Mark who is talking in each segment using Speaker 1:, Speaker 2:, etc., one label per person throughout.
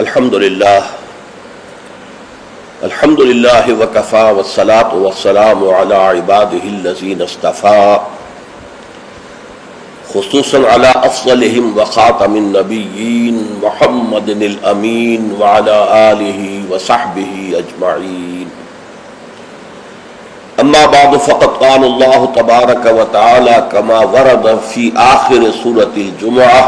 Speaker 1: الحمد للہ وکفا والصلاة والسلام علی عباده الذین اصطفى خصوصا علی افضلهم وخاتم النبیین محمد الامین وعلی آلہ وصحبہ اجمعین. اما بعد فقد قال اللہ تبارک وتعالی کما ورد فی آخر سورۃ الجمعہ: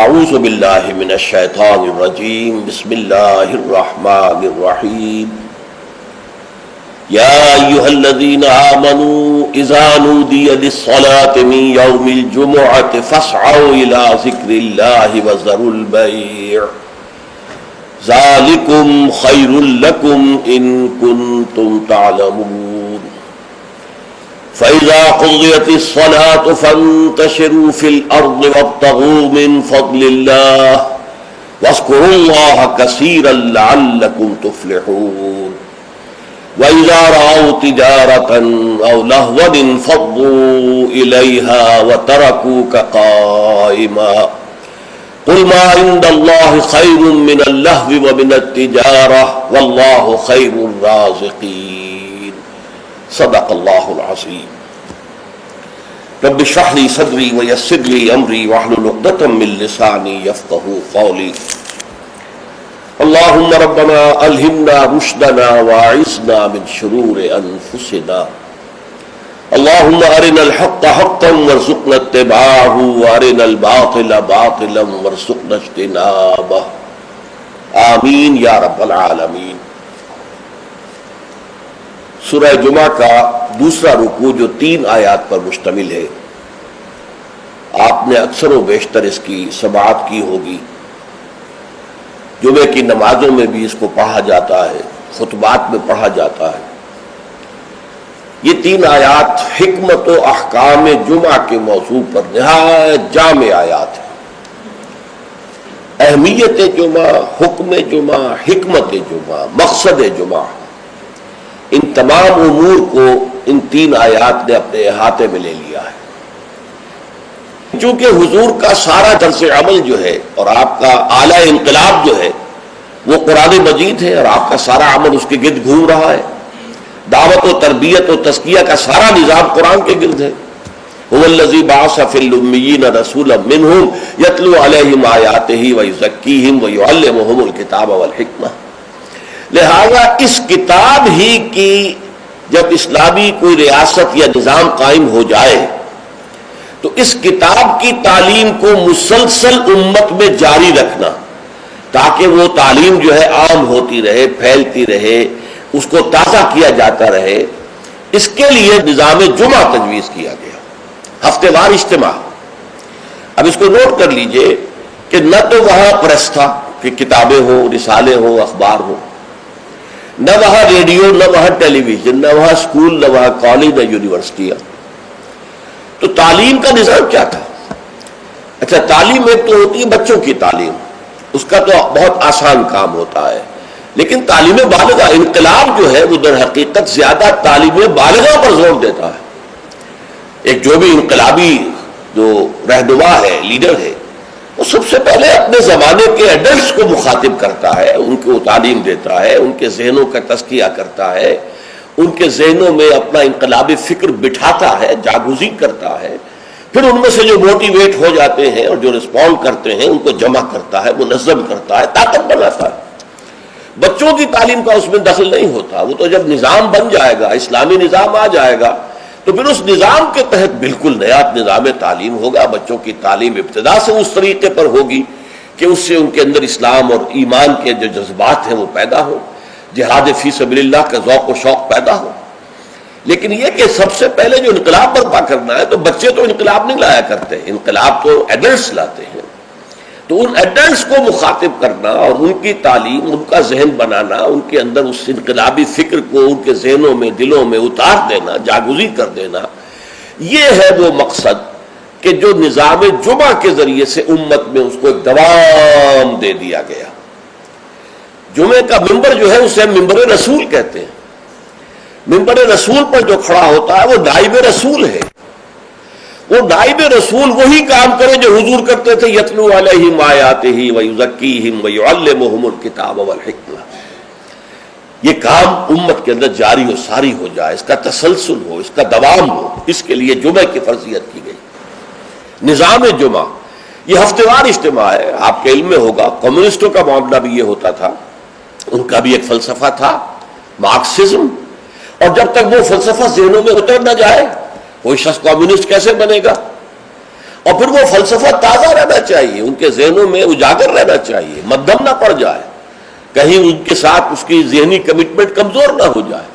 Speaker 1: اعوذ باللہ من الشیطان الرجیم بسم اللہ الرحمن الرحیم. یا ایہا الذین آمنوا اذا نودی للصلاة من یوم الجمعة فاسعوا الى ذکر اللہ وذروا البیع ذالکم خیر لکم ان کنتم تعلمون. فَإِذَا قُضِيَتِ الصَّلَاةُ فَانتَشِرُوا فِي الْأَرْضِ وَابْتَغُوا مِنْ فَضْلِ اللَّهِ وَاذْكُرُوا اللَّهَ كَثِيرًا لَعَلَّكُمْ تُفْلِحُونَ. وَإِذَا رَأَوْا تِجَارَةً أَوْ لَهْوًا انفَضُّوا إِلَيْهَا وَتَرَكُوكَ قَائِمًا. قُلْ مَا عِندَ اللَّهِ خَيْرٌ مِّنَ اللَّهْوِ وَمِنَ التِّجَارَةِ وَاللَّهُ خَيْرُ الرَّازِقِينَ. صدق اللہ العظیم. رب اشرح لي صدری ویسر لي امری واحلل عقدۃ من لسانی یفقہوا قولی. اللہم ربنا الہمنا رشدنا واعصمنا من شرور انفسنا. اللہم ارنا الحق حقا وارزقنا اتباعہ وارنا الباطل باطلا وارزقنا اجتنابہ. آمین یا رب العالمین. سورہ جمعہ کا دوسرا رکوع جو 3 آیات پر مشتمل ہے، آپ نے اکثر و بیشتر اس کی سماعت کی ہوگی. جمعے کی نمازوں میں بھی اس کو پڑھا جاتا ہے، خطبات میں پڑھا جاتا ہے. یہ 3 آیات حکمت و احکام جمعہ کے موضوع پر نہایت جامع آیات ہیں. اہمیت جمعہ، حکم جمعہ، حکمت جمعہ، مقصد جمعہ، ان تمام امور کو ان 3 آیات نے اپنے احاطے میں لے لیا ہے. چونکہ حضور کا سارا طرز عمل جو ہے اور آپ کا اعلی انقلاب جو ہے وہ قرآن مجید ہے، اور آپ کا سارا عمل اس کے گرد گھوم رہا ہے. دعوت و تربیت و تزکیہ کا سارا نظام قرآن کے گرد ہے. هو الذی بعث فی الامیین رسولا منہم یتلو علیہم آیاتہ ویزکیہم ویعلمہم الکتاب والحکمہ. لہذا اس کتاب ہی کی جب اسلامی کوئی ریاست یا نظام قائم ہو جائے تو اس کتاب کی تعلیم کو مسلسل امت میں جاری رکھنا، تاکہ وہ تعلیم جو ہے عام ہوتی رہے، پھیلتی رہے، اس کو تازہ کیا جاتا رہے، اس کے لیے نظام جمعہ تجویز کیا گیا، ہفتے وار اجتماع. اب اس کو نوٹ کر لیجئے کہ نہ تو وہاں پریس تھا کہ کتابیں ہوں، رسالے ہوں، اخبار ہوں، نہ وہاں ریڈیو، نہ وہاں ٹیلی ویژن، نہ وہاں اسکول، نہ وہاں کالج، نہ یونیورسٹیاں. تو تعلیم کا نظام کیا تھا؟ اچھا، تعلیم ایک تو ہوتی ہے بچوں کی تعلیم، اس کا تو بہت آسان کام ہوتا ہے. لیکن تعلیم بالغہ، انقلاب جو ہے وہ در حقیقت زیادہ تعلیم بالغہ پر زور دیتا ہے. ایک جو بھی انقلابی جو رہنما ہے، لیڈر ہے، وہ سب سے پہلے اپنے زمانے کے ایڈلٹس کو مخاطب کرتا ہے، ان کو تعلیم دیتا ہے، ان کے ذہنوں کا تزکیہ کرتا ہے، ان کے ذہنوں میں اپنا انقلابی فکر بٹھاتا ہے، جاگزی کرتا ہے. پھر ان میں سے جو موٹیویٹ ہو جاتے ہیں اور جو رسپونڈ کرتے ہیں ان کو جمع کرتا ہے، منظم کرتا ہے، طاقت بناتا ہے. بچوں کی تعلیم کا اس میں دخل نہیں ہوتا. وہ تو جب نظام بن جائے گا، اسلامی نظام آ جائے گا، تو پھر اس نظام کے تحت بالکل نیا نظام تعلیم ہوگا. بچوں کی تعلیم ابتدا سے اس طریقے پر ہوگی کہ اس سے ان کے اندر اسلام اور ایمان کے جو جذبات ہیں وہ پیدا ہو، جہاد فی سبیل اللہ کا ذوق و شوق پیدا ہو. لیکن یہ کہ سب سے پہلے جو انقلاب برپا کرنا ہے، تو بچے تو انقلاب نہیں لایا کرتے، انقلاب تو ایڈلٹس لاتے ہیں. تو ان ایڈلٹس کو مخاطب کرنا اور ان کی تعلیم، ان کا ذہن بنانا، ان کے اندر اس انقلابی فکر کو ان کے ذہنوں میں، دلوں میں اتار دینا، جاگزی کر دینا، یہ ہے وہ مقصد کہ جو نظام جمعہ کے ذریعے سے امت میں اس کو ایک دوام دے دیا گیا. جمعے کا ممبر جو ہے اسے ممبر رسول کہتے ہیں. ممبر رسول پر جو کھڑا ہوتا ہے وہ نائب رسول ہے. تو نائب رسول وہی کام کرے جو حضور کرتے تھے، یتلو علیہم آیاتہ ویزکیہم ویعلمہم الکتاب والحکمہ. یہ کام امت کے اندر جاری و ساری ہو جائے، اس کا تسلسل ہو، اس کا دوام ہو، اس کے لیے جمعہ کی فرضیت کی گئی. نظام جمعہ یہ ہفتے وار اجتماع ہے. آپ کے علم میں ہوگا کمیونسٹوں کا معاملہ بھی یہ ہوتا تھا، ان کا بھی ایک فلسفہ تھا مارکسزم، اور جب تک وہ فلسفہ ذہنوں میں اتر نہ جائے کوئی شخص کمیونسٹ کیسے بنے گا؟ اور پھر وہ فلسفہ تازہ رہنا چاہیے، ان کے ذہنوں میں اجاگر رہنا چاہیے، مدھم نہ پڑ جائے، کہیں ان کے ساتھ اس کی ذہنی کمٹمنٹ کمزور نہ ہو جائے.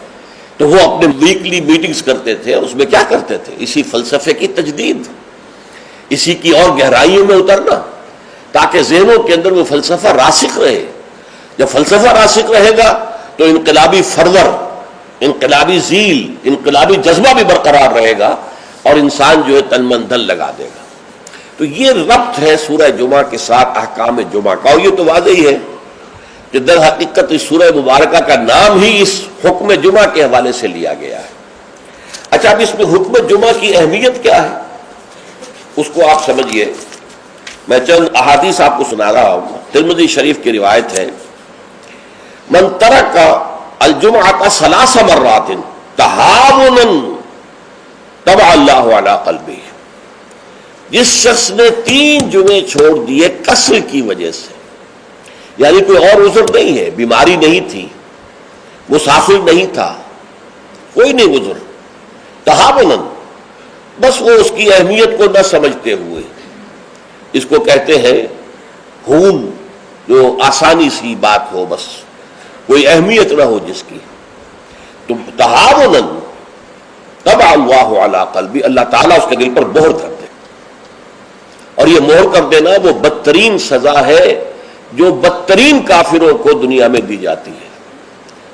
Speaker 1: تو وہ اپنے ویکلی میٹنگز کرتے تھے، اور اس میں کیا کرتے تھے؟ اسی فلسفے کی تجدید، اسی کی اور گہرائیوں میں اترنا، تاکہ ذہنوں کے اندر وہ فلسفہ راسخ رہے. جب فلسفہ راسخ رہے گا تو انقلابی فرور، انقلابی ذیل، انقلابی جذبہ بھی برقرار رہے گا، اور انسان جو ہے تن من دھن لگا دے گا. تو یہ ربط ہے سورہ جمعہ کے ساتھ احکام جمعہ کا، اور یہ تو واضح ہی ہے کہ در حقیقت اس سورہ مبارکہ کا نام ہی اس حکم جمعہ کے حوالے سے لیا گیا ہے. اچھا، اب اس میں حکم جمعہ کی اہمیت کیا ہے اس کو آپ سمجھیے. میں چند احادیث آپ کو سنا رہا ہوں. ترمذی شریف کی روایت ہے، من ترک الجمعۃ ثلاث مرات تہاونا طبع اللہ علی قلبہ، جس شخص نے 3 جمعے چھوڑ دیے کسر کی وجہ سے، یعنی کوئی اور عذر نہیں ہے، بیماری نہیں تھی، مسافر نہیں تھا، کوئی نہیں عذر، تہاونا، بس وہ اس کی اہمیت کو نہ سمجھتے ہوئے، اس کو کہتے ہیں ہون، جو آسانی سی بات ہو، بس کوئی اہمیت نہ ہو جس کی، تو تہاونا طبع اللہ علی قلبی، اللہ تعالیٰ اس کے دل پر مہر کر دے. اور یہ مہر کر دینا وہ بدترین سزا ہے جو بدترین کافروں کو دنیا میں دی جاتی ہے.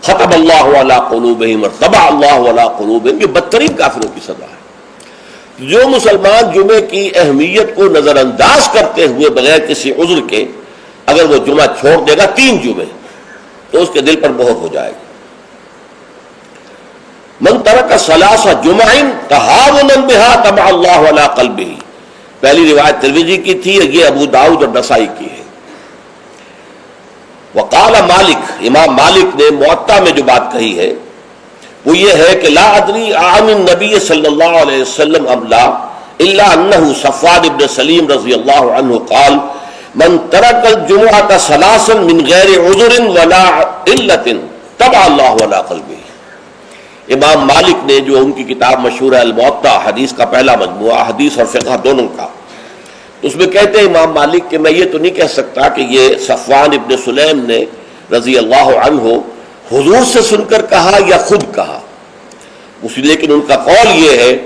Speaker 1: ختم اللہ علی قلوبہم اور طبع اللہ علی قلوبہم، یہ بدترین کافروں کی سزا ہے. جو مسلمان جمعے کی اہمیت کو نظر انداز کرتے ہوئے بغیر کسی عذر کے اگر وہ جمعہ چھوڑ دے گا 3 جمعے، تو اس کے دل پر مہر ہو جائے گی. من ترک ثلاث جمع تہاونا بہا طبع اللہ علی قلبہ، پہلی روایت ترمذی کی تھی، یہ ابو داؤد اور نسائی کی ہے. وقال مالک، امام مالک نے موطا میں جو بات کہی ہے وہ یہ ہے کہ لا ادری عن النبی صلی اللہ علیہ وسلم ام لا الا انہ صفوان بن سلیم رضی اللہ عنہ قال من ترک الجمعۃ ثلاثا من غیر عذر ولا علت طبع اللہ علی قلبہ. امام مالک نے، جو ان کی کتاب مشہور ہے الموطا، حدیث کا پہلا مجموعہ، حدیث اور فقہ دونوں کا، اس میں کہتے ہیں امام مالک کہ میں یہ تو نہیں کہہ سکتا کہ یہ صفوان ابن سلیم نے رضی اللہ عنہ حضور سے سن کر کہا یا خود کہا، لیکن ان کا قول یہ ہے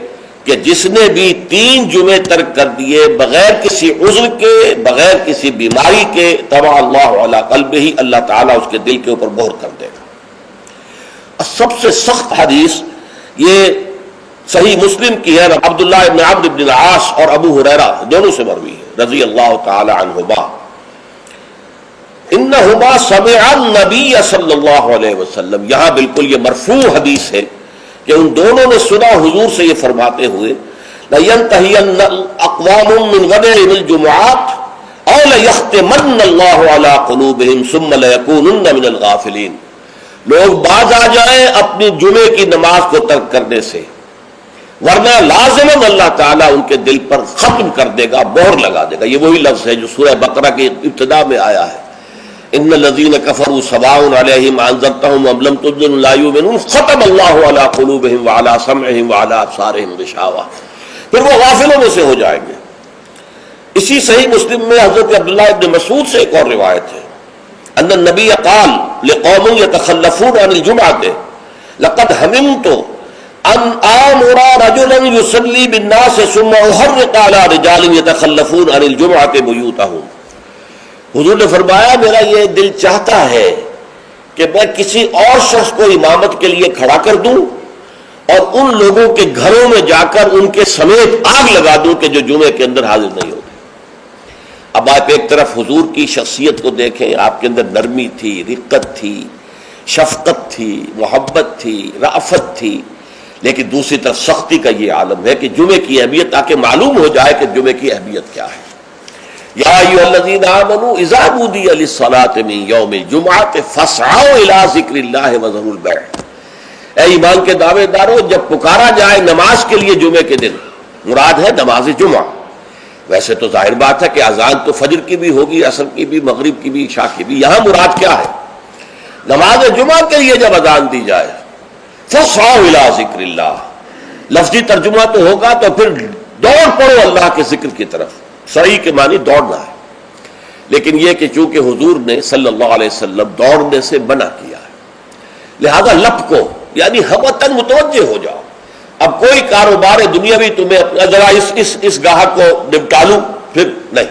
Speaker 1: کہ جس نے بھی 3 جمعے ترک کر دیے بغیر کسی عذر کے، بغیر کسی بیماری کے، طبع اللہ علی قلبہ، اللہ تعالیٰ اس کے دل کے اوپر مہر کر دے گا. سب سے سخت حدیث یہ صحیح مسلم کی ہے، عبداللہ ابن عمرو بن العاص اور ابو ہریرہ دونوں سے مروی ہے رضی اللہ تعالی عنہما، انہما سمع النبی صلی اللہ علیہ وسلم. یہاں بالکل یہ مرفوع حدیث ہے کہ ان دونوں نے سنا حضور سے یہ فرماتے ہوئے، لَيَنْتَهِيَنَّ أَقْوَامٌ مِّنْ غَدَرِ الْجُمُعَاتِ أَوْ لَيَخْتِمَنَّ اللَّهُ عَلَىٰ قُلُوبِهِمْ ثُمَّ لَيَكُونُنَّ مِنَ الْغَافِلِينَ. لوگ باز آ جائیں اپنی جمعے کی نماز کو ترک کرنے سے، ورنہ لازماً اللہ تعالیٰ ان کے دل پر ختم کر دے گا، مہر لگا دے گا. یہ وہی لفظ ہے جو سورہ بقرہ کی ابتدا میں آیا ہے، ان الذین کفروا سواء علیہم انذرتہم ام لم تنذرہم لا یؤمنون ختم اللہ علی قلوبہم وعلی سمعہم وعلی ابصارہم غشاوہ. پھر وہ غافلوں میں سے ہو جائیں گے. اسی صحیح مسلم میں حضرت عبداللہ ابن مسعود سے ایک اور روایت ہے، ان النبی قال لقوم یتخلفون عن الجمعۃ لقد هممت ان آمر رجلا يصلي بالناس ثم احرق على رجال يتخلفون عن الجمعۃ بیوتهم. حضور نے فرمایا میرا یہ دل چاہتا ہے کہ میں کسی اور شخص کو امامت کے لیے کھڑا کر دوں اور ان لوگوں کے گھروں میں جا کر ان کے سمیت آگ لگا دوں کہ جو جمعے کے اندر حاضر نہیں ہوتے. اب آپ ایک طرف حضور کی شخصیت کو دیکھیں، آپ کے اندر نرمی تھی، رقت تھی، شفقت تھی، محبت تھی، رأفت تھی، لیکن دوسری طرف سختی کا یہ عالم ہے کہ جمعے کی اہمیت، تاکہ معلوم ہو جائے کہ جمعے کی اہمیت کیا ہے۔ یا ایھا الذین آمنوا اذا نودی للصلاۃ من یوم الجمعۃ فاسعوا الی ذکر اللہ وذروا البیع۔ اے ایمان کے دعوے دارو، جب پکارا جائے نماز کے لیے جمعے کے دن، مراد ہے نماز جمعہ۔ ویسے تو ظاہر بات ہے کہ اذان تو فجر کی بھی ہوگی، عصر کی بھی، مغرب کی بھی، عشاء کی بھی، یہاں مراد کیا ہے؟ نماز جمعہ کے لیے جب اذان دی جائے فاسعوا الی ذکر اللہ، لفظی ترجمہ تو ہوگا تو پھر دوڑ پڑو اللہ کے ذکر کی طرف۔ سعی کے معنی دوڑنا ہے، لیکن یہ کہ چونکہ حضور نے صلی اللہ علیہ وسلم دوڑنے سے منع کیا ہے، لہذا لپکو، یعنی ہمتاً متوجہ ہو جاؤ۔ اب کوئی کاروبار دنیاوی تمہیں ذرا اس گاہک کو نپٹا لوں، پھر نہیں،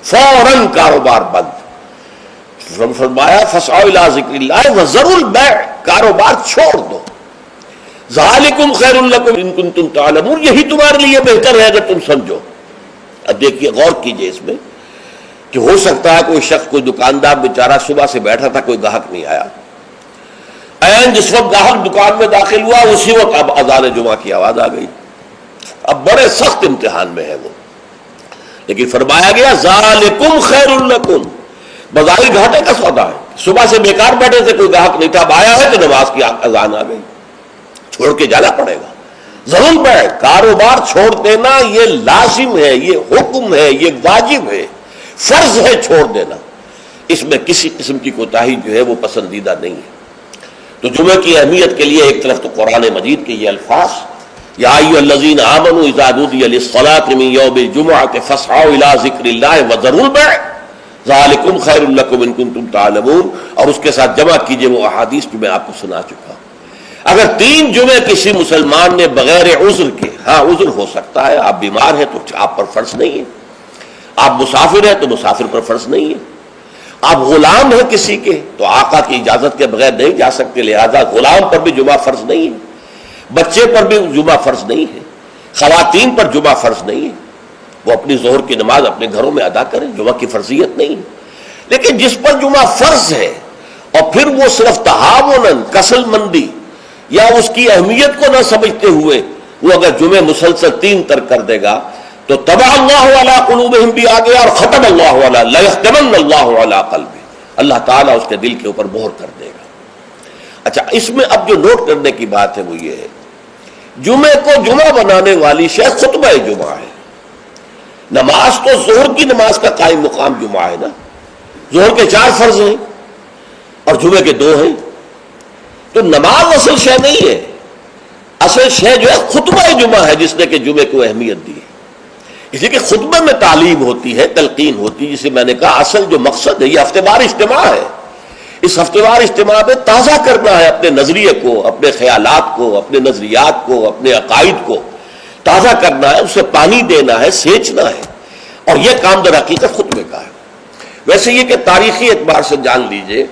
Speaker 1: فوراً کاروبار بند۔ فرمایا فاسعوا الی ذکر اللہ وذروا البیع، کاروبار چھوڑ دو۔ ذالکم خیر لکم ان کنتم تعلمون، یہی تمہارے لیے بہتر ہے اگر تم سمجھو۔ اب دیکھیے، غور کیجئے اس میں کہ ہو سکتا ہے کوئی شخص، کوئی دکاندار بیچارہ صبح سے بیٹھا تھا، کوئی گاہک نہیں آیا، عین جس وقت گاہک دکان میں داخل ہوا اسی وقت اب اذان جمعہ کی آواز آ گئی۔ اب بڑے سخت امتحان میں ہے وہ، لیکن فرمایا گیا ذالکم خیر لکم، بظاہر گھاٹے کا سودا ہے، صبح سے بیکار بیٹھے تھے، کوئی گاہک نہیں تھا، اب آیا ہے تو نماز کی اذان آ گئی، چھوڑ کے جانا پڑے گا۔ ضرور پڑے، کاروبار چھوڑ دینا یہ لازم ہے، یہ حکم ہے، یہ واجب ہے، فرض ہے چھوڑ دینا، اس میں کسی قسم کی کوتاہی جو ہے وہ پسندیدہ نہیں ہے۔ تو جمعے کی اہمیت کے لیے ایک طرف تو قرآن مجید کے یہ الفاظ، یا ایھا الذین آمنوا اذا نودی للصلاۃ من یوم الجمعۃ فاسعوا الی ذکر اللہ وذروا البیع ذالکم خیر لکم ان کنتم تعلمون، اور اس کے ساتھ جمع کیجئے وہ احادیث جو میں آپ کو سنا چکا ہوں۔ اگر 3 جمعے کسی مسلمان نے بغیر عذر کے، ہاں عذر ہو سکتا ہے، آپ بیمار ہیں تو آپ پر فرض نہیں ہے، آپ مسافر ہیں تو مسافر پر فرض نہیں ہے، آپ غلام ہیں کسی کے تو آقا کی اجازت کے بغیر نہیں جا سکتے، لہذا غلام پر بھی جمعہ فرض نہیں ہے، بچے پر بھی جمعہ فرض نہیں ہے، خواتین پر جمعہ فرض نہیں ہے، وہ اپنی ظہر کی نماز اپنے گھروں میں ادا کریں، جمعہ کی فرضیت نہیں ہے۔ لیکن جس پر جمعہ فرض ہے اور پھر وہ صرف تہاوناً، کسل مندی یا اس کی اہمیت کو نہ سمجھتے ہوئے وہ اگر جمعے مسلسل 3 ترک کر دے گا تو طبع اللہ علی قلوبہم بھی آ گیا، اور ختم اللہ علی لیختمن اللہ علی قلبہ، اللہ تعالیٰ اس کے دل کے اوپر مہر کر دے گا۔ اچھا، اس میں اب جو نوٹ کرنے کی بات ہے وہ یہ ہے، جمعے کو جمعہ بنانے والی شے خطبہ جمعہ ہے۔ نماز تو ظہر کی نماز کا قائم مقام جمعہ ہے نا، ظہر کے 4 فرض ہیں اور جمعے کے 2 ہیں، تو نماز اصل شے نہیں ہے، اصل شے جو ہے خطبہ جمعہ ہے، جس نے کہ جمعے کو اہمیت دی ہے۔ اس لیے کہ خطبے میں تعلیم ہوتی ہے، تلقین ہوتی ہے، جسے میں نے کہا اصل جو مقصد ہے یہ ہفتہ وار اجتماع ہے۔ اس ہفتہ وار اجتماع میں تازہ کرنا ہے اپنے نظریے کو، اپنے خیالات کو، اپنے نظریات کو، اپنے عقائد کو تازہ کرنا ہے، اسے پانی دینا ہے، سینچنا ہے، اور یہ کام در حقیقت خطبے کا ہے۔ ویسے یہ کہ تاریخی اعتبار سے جان لیجئے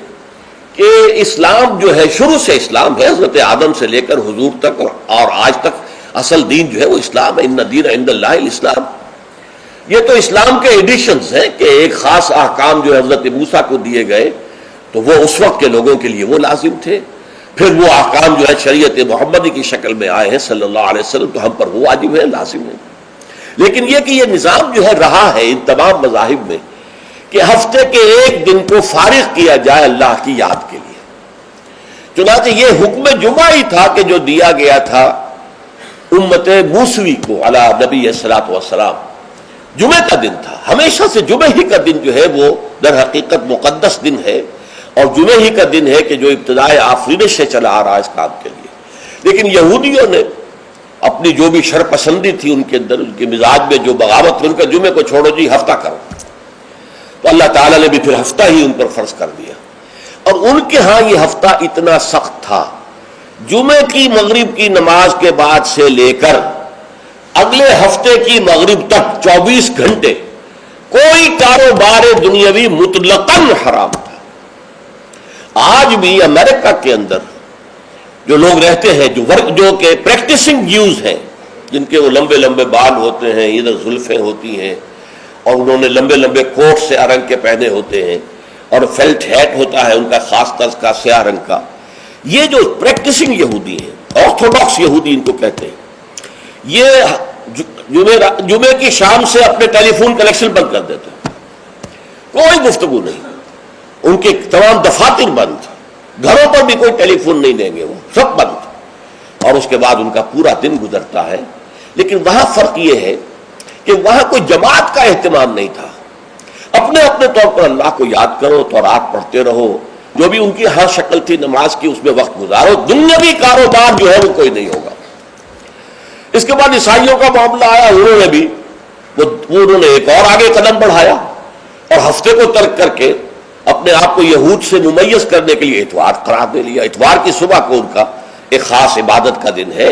Speaker 1: کہ اسلام جو ہے، شروع سے اسلام ہے، حضرت آدم سے لے کر حضور تک اور آج تک اصل دین جو ہے وہ اسلام ہے۔ ان الدین عند اللہ الاسلام۔ یہ تو اسلام کے ایڈیشنز ہیں کہ ایک خاص احکام جو حضرت موسیٰ کو دیے گئے تو وہ اس وقت کے لوگوں کے لیے وہ لازم تھے، پھر وہ احکام جو ہے شریعت محمدی کی شکل میں آئے ہیں صلی اللہ علیہ وسلم، تو ہم پر وہ واجب ہے، لازم ہے۔ لیکن یہ کہ یہ نظام جو ہے رہا ہے ان تمام مذاہب میں کہ ہفتے کے ایک دن کو فارغ کیا جائے اللہ کی یاد کے لیے۔ چنانچہ یہ حکم جمعہ ہی تھا کہ جو دیا گیا تھا امت موسوی کو علی نبی الصلاۃ والسلام، جمعے کا دن تھا۔ ہمیشہ سے جمعے ہی کا دن جو ہے وہ در حقیقت مقدس دن ہے، اور جمعے ہی کا دن ہے کہ جو ابتدائے آفرینش سے چلا آ رہا ہے اس کام کے لیے۔ لیکن یہودیوں نے اپنی جو بھی شر پسندی تھی ان کے اندر، ان کے مزاج میں جو بغاوت تھی، ان کا جمعے کو چھوڑو جی ہفتہ کرو، تو اللہ تعالیٰ نے بھی پھر ہفتہ ہی ان پر فرض کر دیا۔ اور ان کے ہاں یہ ہفتہ اتنا سخت تھا، جمعے کی مغرب کی نماز کے بعد سے لے کر اگلے ہفتے کی مغرب تک 24 گھنٹے کوئی کاروبار دنیاوی مطلقاً حرام تھا۔ آج بھی امریکہ کے اندر جو لوگ رہتے ہیں، جو کہ پریکٹسنگ جیوز ہیں، جن کے وہ لمبے لمبے بال ہوتے ہیں، ادھر زلفیں ہوتی ہیں، اور انہوں نے لمبے لمبے کوٹ سیاہ رنگ کے پہنے ہوتے ہیں، اور فیلٹ ہیٹ ہوتا ہے ان کا خاص طرز کا سیاہ رنگ کا، یہ جو پریکٹسنگ یہودی ہیں آرتھوڈاکس یہودی ان کو کہتے ہیں، یہ جمعے کی شام سے اپنے ٹیلی فون کنیکشن بند کر دیتے ہیں، کوئی گفتگو نہیں، ان کے تمام دفاتر بند، گھروں پر بھی کوئی ٹیلی فون نہیں دیں گے، وہ سب بند، اور اس کے بعد ان کا پورا دن گزرتا ہے۔ لیکن وہاں فرق یہ ہے کہ وہاں کوئی جماعت کا اہتمام نہیں تھا، اپنے اپنے طور پر اللہ کو یاد کرو، تورات پڑھتے رہو، جو بھی ان کی ہر شکل تھی نماز کی اس میں وقت گزارو، دنیاوی کاروبار جو ہے وہ کوئی نہیں ہوگا۔ اس کے بعد عیسائیوں کا معاملہ آیا، انہوں نے بھی انہوں نے ایک اور آگے قدم بڑھایا اور ہفتے کو ترک کر کے اپنے آپ کو یہود سے ممیز کرنے کے لیے اتوار قرار دے لیا۔ اتوار کی صبح کو ان کا ایک خاص عبادت کا دن ہے،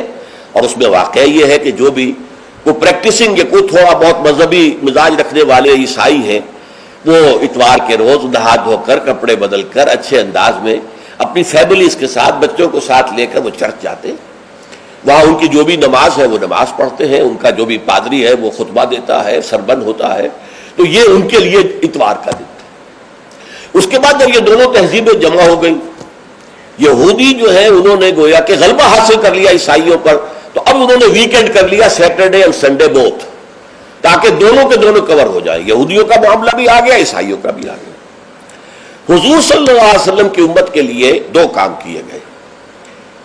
Speaker 1: اور اس میں واقعہ یہ ہے کہ جو بھی کوئی پریکٹسنگ یا کوئی تھوڑا بہت مذہبی مزاج رکھنے والے عیسائی ہیں، وہ اتوار کے روز نہا دھو کر کپڑے بدل کر اچھے انداز میں اپنی فیملیز کے ساتھ بچوں کو ساتھ لے کر وہ چرچ جاتے ہیں، وہاں ان کی جو بھی نماز ہے وہ نماز پڑھتے ہیں، ان کا جو بھی پادری ہے وہ خطبہ دیتا ہے، سربند ہوتا ہے، تو یہ ان کے لیے اتوار کا دن تھا۔ اس کے بعد جب یہ دونوں تہذیبیں جمع ہو گئی، یہودی جو ہے انہوں نے گویا کہ غلبہ حاصل کر لیا عیسائیوں پر، تو اب انہوں نے ویکینڈ کر لیا، سیٹرڈے اور سنڈے بوتھ، تاکہ دونوں کے دونوں کور ہو جائیں، یہودیوں کا معاملہ بھی آ گیا، عیسائیوں کا بھی آ گیا۔ حضور صلی اللہ علیہ وسلم کی امت کے لیے دو کام کیے گئے،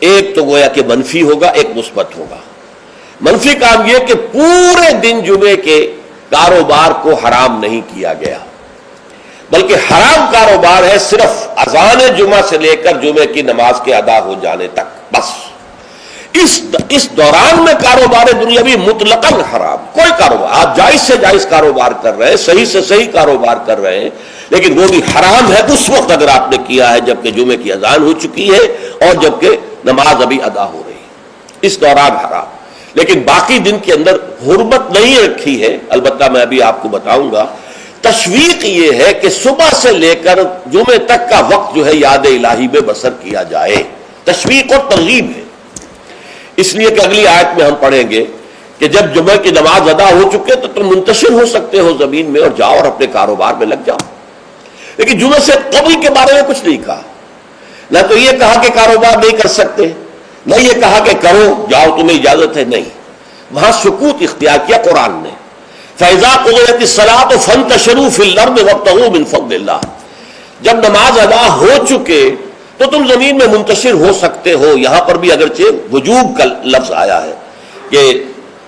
Speaker 1: ایک تو گویا کہ منفی ہوگا، ایک مثبت ہوگا۔ منفی کام یہ کہ پورے دن جمعے کے کاروبار کو حرام نہیں کیا گیا، بلکہ حرام کاروبار ہے صرف اذان جمعہ سے لے کر جمعے کی نماز کے ادا ہو جانے تک، بس اس دوران میں کاروبار دنیاوی مطلقاً حرام، کوئی کاروبار، آپ جائز سے جائز کاروبار کر رہے ہیں، صحیح سے صحیح کاروبار کر رہے ہیں، لیکن وہ بھی حرام ہے اس وقت اگر آپ نے کیا ہے جبکہ جمعے کی اذان ہو چکی ہے اور جبکہ نماز ابھی ادا ہو رہی ہے، اس دوران حرام۔ لیکن باقی دن کے اندر حرمت نہیں رکھی ہے، البتہ میں ابھی آپ کو بتاؤں گا۔ تشویق یہ ہے کہ صبح سے لے کر جمعے تک کا وقت جو ہے یاد الہی میں بسر کیا جائے، تشویق اور ترغیب ہے، اس لیے کہ اگلی آیت میں ہم پڑھیں گے کہ جب جمعہ کی نماز ادا ہو چکے تو تم منتشر ہو سکتے ہو زمین میں اور جاؤ اور اپنے کاروبار میں لگ جاؤ۔ لیکن جمعہ سے قبل کے بارے میں کچھ نہیں کہا، نہ تو یہ کہا کہ کاروبار نہیں کر سکتے، نہ یہ کہا کہ کرو جاؤ تمہیں اجازت ہے، نہیں، وہاں سکوت اختیار کیا قرآن نے۔ فَإِذَا قُضِيَتِ الصَّلَاةُ فَانتَشِرُوا فِي الْأَرْضِ وَابْتَغُوا مِنْ فَضْلِ اللَّهِ، جب نماز ادا ہو چکے تو تم زمین میں منتشر ہو سکتے ہو۔ یہاں پر بھی اگرچہ وجوب کا لفظ آیا ہے کہ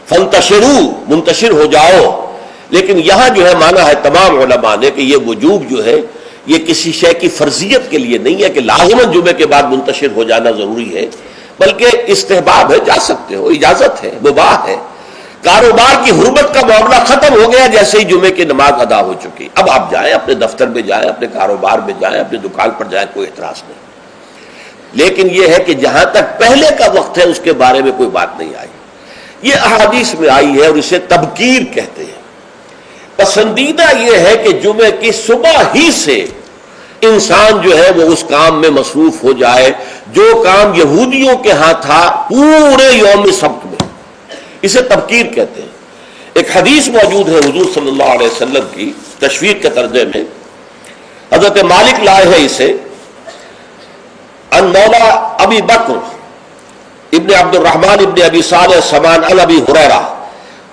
Speaker 1: فَانتَشِرُوا، منتشر ہو جاؤ، لیکن یہاں جو ہے مانا ہے تمام علماء نے کہ یہ وجوب جو ہے یہ کسی شے کی فرضیت کے لیے نہیں ہے کہ لازماً جمعے کے بعد منتشر ہو جانا ضروری ہے، بلکہ استحباب ہے، جا سکتے ہو، اجازت ہے، مباح ہے۔ کاروبار کی حرمت کا معاملہ ختم ہو گیا جیسے ہی جمعے کی نماز ادا ہو چکی، اب آپ جائیں اپنے دفتر میں جائیں، اپنے کاروبار میں جائیں، اپنی دکان پر جائیں، کوئی اعتراض نہیں۔ لیکن یہ ہے کہ جہاں تک پہلے کا وقت ہے اس کے بارے میں کوئی بات نہیں آئی، یہ احادیث میں آئی ہے اور اسے تبکیر کہتے ہیں۔ پسندیدہ یہ ہے کہ جمعے کی صبح ہی سے انسان جو ہے وہ اس کام میں مصروف ہو جائے جو کام یہودیوں کے ہاں تھا پورے یوم سبت میں، اسے تبکیر کہتے ہیں۔ ایک حدیث موجود ہے حضور صلی اللہ علیہ وسلم کی تشویق کے ترجمے میں، حضرت مالک لائے ہیں اسے، ان مولا ابی بکر ابن عبد الرحمن ابن ابی صالح سمان عن ابی ہریرہ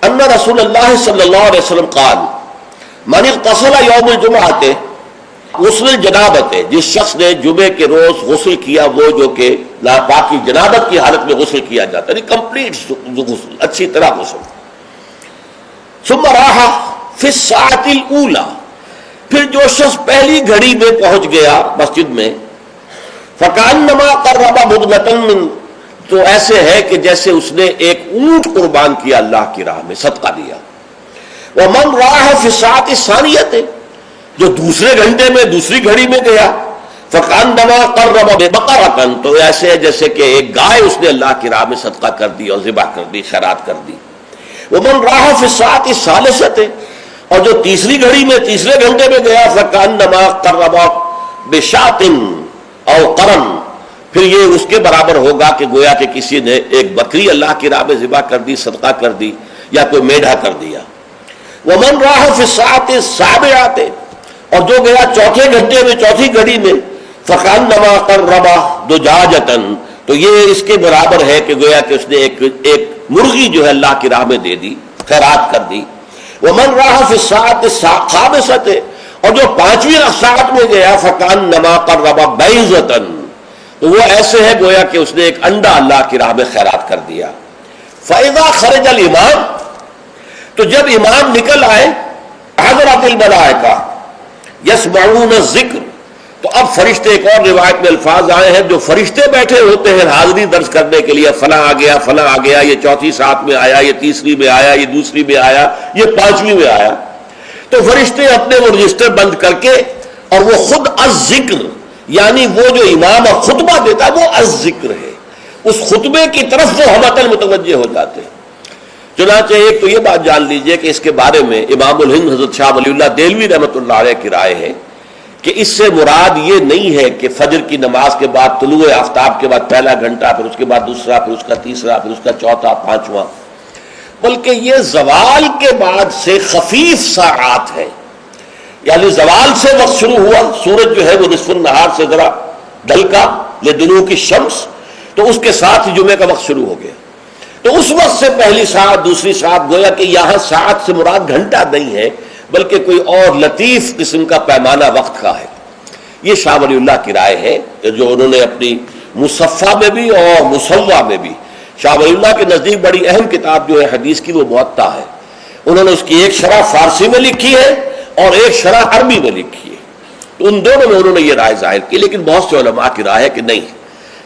Speaker 1: ان رسول اللہ صلی اللہ علیہ وسلم قال من اغتسل یوم الجمعۃ غسل الجنابت، جس شخص نے جمعے کے روز غسل کیا، وہ جو کہ ناپاکی جنابت کی حالت میں غسل کیا جاتا ہے، کمپلیٹ غسل، اچھی طرح غسل، ثم راح فی الساعۃ الاولی، پھر جو شخص پہلی گھڑی میں پہنچ گیا مسجد میں، فکأنما قرب بدنۃ من، تو ایسے ہے کہ جیسے اس نے ایک اونٹ قربان کیا اللہ کی راہ میں، صدقہ دیا۔ ومن راح فی الساعۃ الثانیۃ، جو دوسرے گھنٹے میں دوسری گھڑی میں گیا، فکأنما قرب بقرۃ، تو ایسے ہے جیسے کہ ایک گائے اس نے اللہ کی راہ میں صدقہ کر دی اور ذبح کر دی، خیرات کر دی۔ ومن راح فی الساعۃ الثالثۃ، اور جو تیسری گھڑی میں تیسرے گھنٹے میں گیا، فکأنما قرب بشاۃ او قرن، پھر یہ اس کے برابر ہوگا کہ گویا کہ کسی نے ایک بکری اللہ کی راہ میں ذبح کر دی، صدقہ کر دی، یا کوئی میڈھا کر دیا۔ ومن راح فی الساعۃ السابعۃ، اور جو گیا چوتھے گھنٹے میں چوتھی گھڑی میں، فکأنما قرب دجاجۃ، تو تو یہ اس کے برابر ہے کہ گویا کہ اس نے ایک مرغی جو ہے اللہ کی راہ میں دے دی، خیرات کر دی۔ ومن راح فی الساعۃ الخامسۃ، اور جو 5ویں ساعت میں گیا فکانما قرب بیضۃ، تو وہ ایسے ہے گویا کہ اس نے ایک انڈا اللہ کی راہ میں خیرات کر دیا۔ فاذا خرج الامام، تو جب امام نکل آئے، حضرت الملائکہ یسمعون الذکر، تو اب فرشتے، ایک اور روایت میں الفاظ آئے ہیں جو فرشتے بیٹھے ہوتے ہیں حاضری درج کرنے کے لیے، فلاں آ گیا، فلاں آ گیا، یہ 4تھی ساعت میں آیا، یہ 3ری میں آیا، یہ 2ری میں آیا، یہ 5ویں میں آیا، تو فرشتے اپنے وہ رجسٹر بند کر کے، اور وہ خود الذکر، یعنی وہ جو امام اور خطبہ دیتا ہے وہ الذکر ہے، اس خطبے کی طرف وہ ہمتن متوجہ ہو جاتے ہیں۔ چنانچہ ایک تو یہ بات جان لیجئے کہ اس کے بارے میں امام الہند حضرت شاہ ولی اللہ دہلوی رحمۃ اللہ علیہ کی رائے ہے کہ اس سے مراد یہ نہیں ہے کہ فجر کی نماز کے بعد، طلوع آفتاب کے بعد پہلا گھنٹہ، پھر اس کے بعد دوسرا، پھر اس کا تیسرا، پھر اس کا چوتھا، 5واں، بلکہ یہ زوال کے بعد سے خفیف ساعات ہے، یعنی زوال سے وقت شروع ہوا، سورج جو ہے وہ نصف النہار سے ذرا ڈھلکا لدنو کی شمس، تو اس کے ساتھ ہی جمعے کا وقت شروع ہو گیا، تو اس وقت سے پہلی ساعت، دوسری ساعت، گویا کہ یہاں ساعت سے مراد گھنٹہ نہیں ہے بلکہ کوئی اور لطیف قسم کا پیمانہ وقت کا ہے۔ یہ شاہ ولی اللہ کی رائے ہے جو انہوں نے اپنی مصفہ میں بھی اور مصوہ میں بھی، شاہ ولی اللہ کے نزدیک بڑی اہم کتاب جو ہے حدیث کی وہ موطا ہے، انہوں نے اس کی ایک شرح فارسی میں لکھی ہے اور ایک شرح عربی میں لکھی ہے، تو ان دونوں میں انہوں نے یہ رائے ظاہر کی، لیکن بہت سے علماء کی رائے ہے کہ نہیں،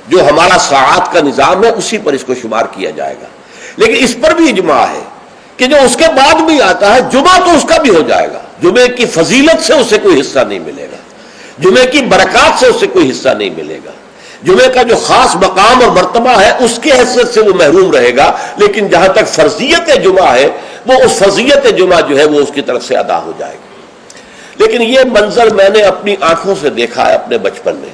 Speaker 1: جو ہمارا ساعات کا نظام ہے اسی پر اس کو شمار کیا جائے گا۔ لیکن اس پر بھی اجماع ہے کہ جو اس کے بعد بھی آتا ہے جمعہ تو اس کا بھی ہو جائے گا، جمعے کی فضیلت سے اسے کوئی حصہ نہیں ملے گا، جمعے کی برکات سے اسے کوئی حصہ نہیں ملے گا، جمعے کا جو خاص مقام اور مرتبہ ہے اس کے حیثیت سے وہ محروم رہے گا، لیکن جہاں تک فرضیت جمعہ ہے وہ اس فرضیت جمعہ جو ہے وہ اس کی طرف سے ادا ہو جائے گی۔ لیکن یہ منظر میں نے اپنی آنکھوں سے دیکھا ہے اپنے بچپن میں،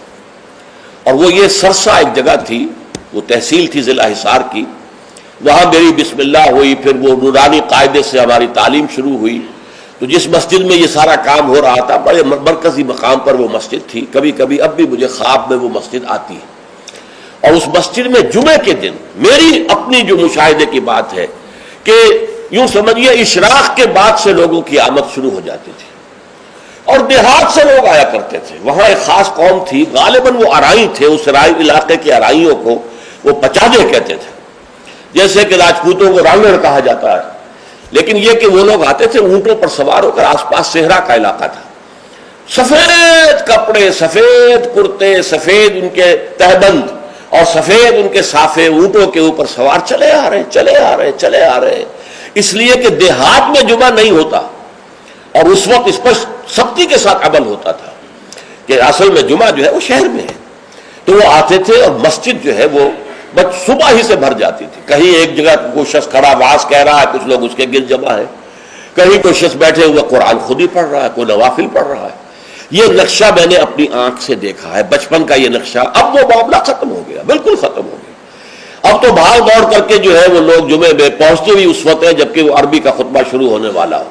Speaker 1: اور وہ یہ سرسا ایک جگہ تھی، وہ تحصیل تھی ضلع حصار کی، وہاں میری بسم اللہ ہوئی، پھر وہ نورانی قاعدے سے ہماری تعلیم شروع ہوئی، تو جس مسجد میں یہ سارا کام ہو رہا تھا بڑے مرکزی مقام پر وہ مسجد تھی، کبھی کبھی اب بھی مجھے خواب میں وہ مسجد آتی ہے، اور اس مسجد میں جمعے کے دن میری اپنی جو مشاہدے کی بات ہے کہ یوں سمجھیے اشراق کے بعد سے لوگوں کی آمد شروع ہو جاتی تھی، اور دیہات سے لوگ آیا کرتے تھے، وہاں ایک خاص قوم تھی، غالباً وہ ارائی تھے، اس ارائی علاقے کے ارائیوں کو وہ پچادے کہتے تھے، جیسے کہ راجپوتوں کو رانگڑ کہا جاتا ہے، لیکن یہ کہ وہ لوگ آتے تھے اونٹوں پر سوار ہو کر، آس پاس صحرا کا علاقہ تھا، سفید کپڑے، سفید کرتے، سفید ان کے تہبند اور سفید ان کے صافے، اونٹوں کے اوپر سوار چلے آ رہے، اس لیے کہ دیہات میں جمعہ نہیں ہوتا، اور اس وقت اس پر سختی کے ساتھ عمل ہوتا تھا کہ اصل میں جمعہ جو ہے وہ شہر میں ہے، تو وہ آتے تھے، اور مسجد جو ہے وہ بس صبح ہی سے بھر جاتی تھی، کہیں ایک جگہ کوئی شخص کھڑا واز کہہ رہا ہے، کچھ لوگ اس کے گرد جمع ہے، کہیں کوئی شخص بیٹھے ہوئے قرآن خود ہی پڑھ رہا ہے، کوئی نوافل پڑھ رہا ہے۔ یہ نقشہ میں نے اپنی آنکھ سے دیکھا ہے، بچپن کا یہ نقشہ، اب وہ معاملہ ختم ہو گیا، بالکل ختم ہو گیا، اب تو بھاگ دوڑ کر کے جو ہے وہ لوگ جمعے میں پہنچتے بھی اس وقت ہے جبکہ وہ عربی کا خطبہ شروع ہونے والا ہو،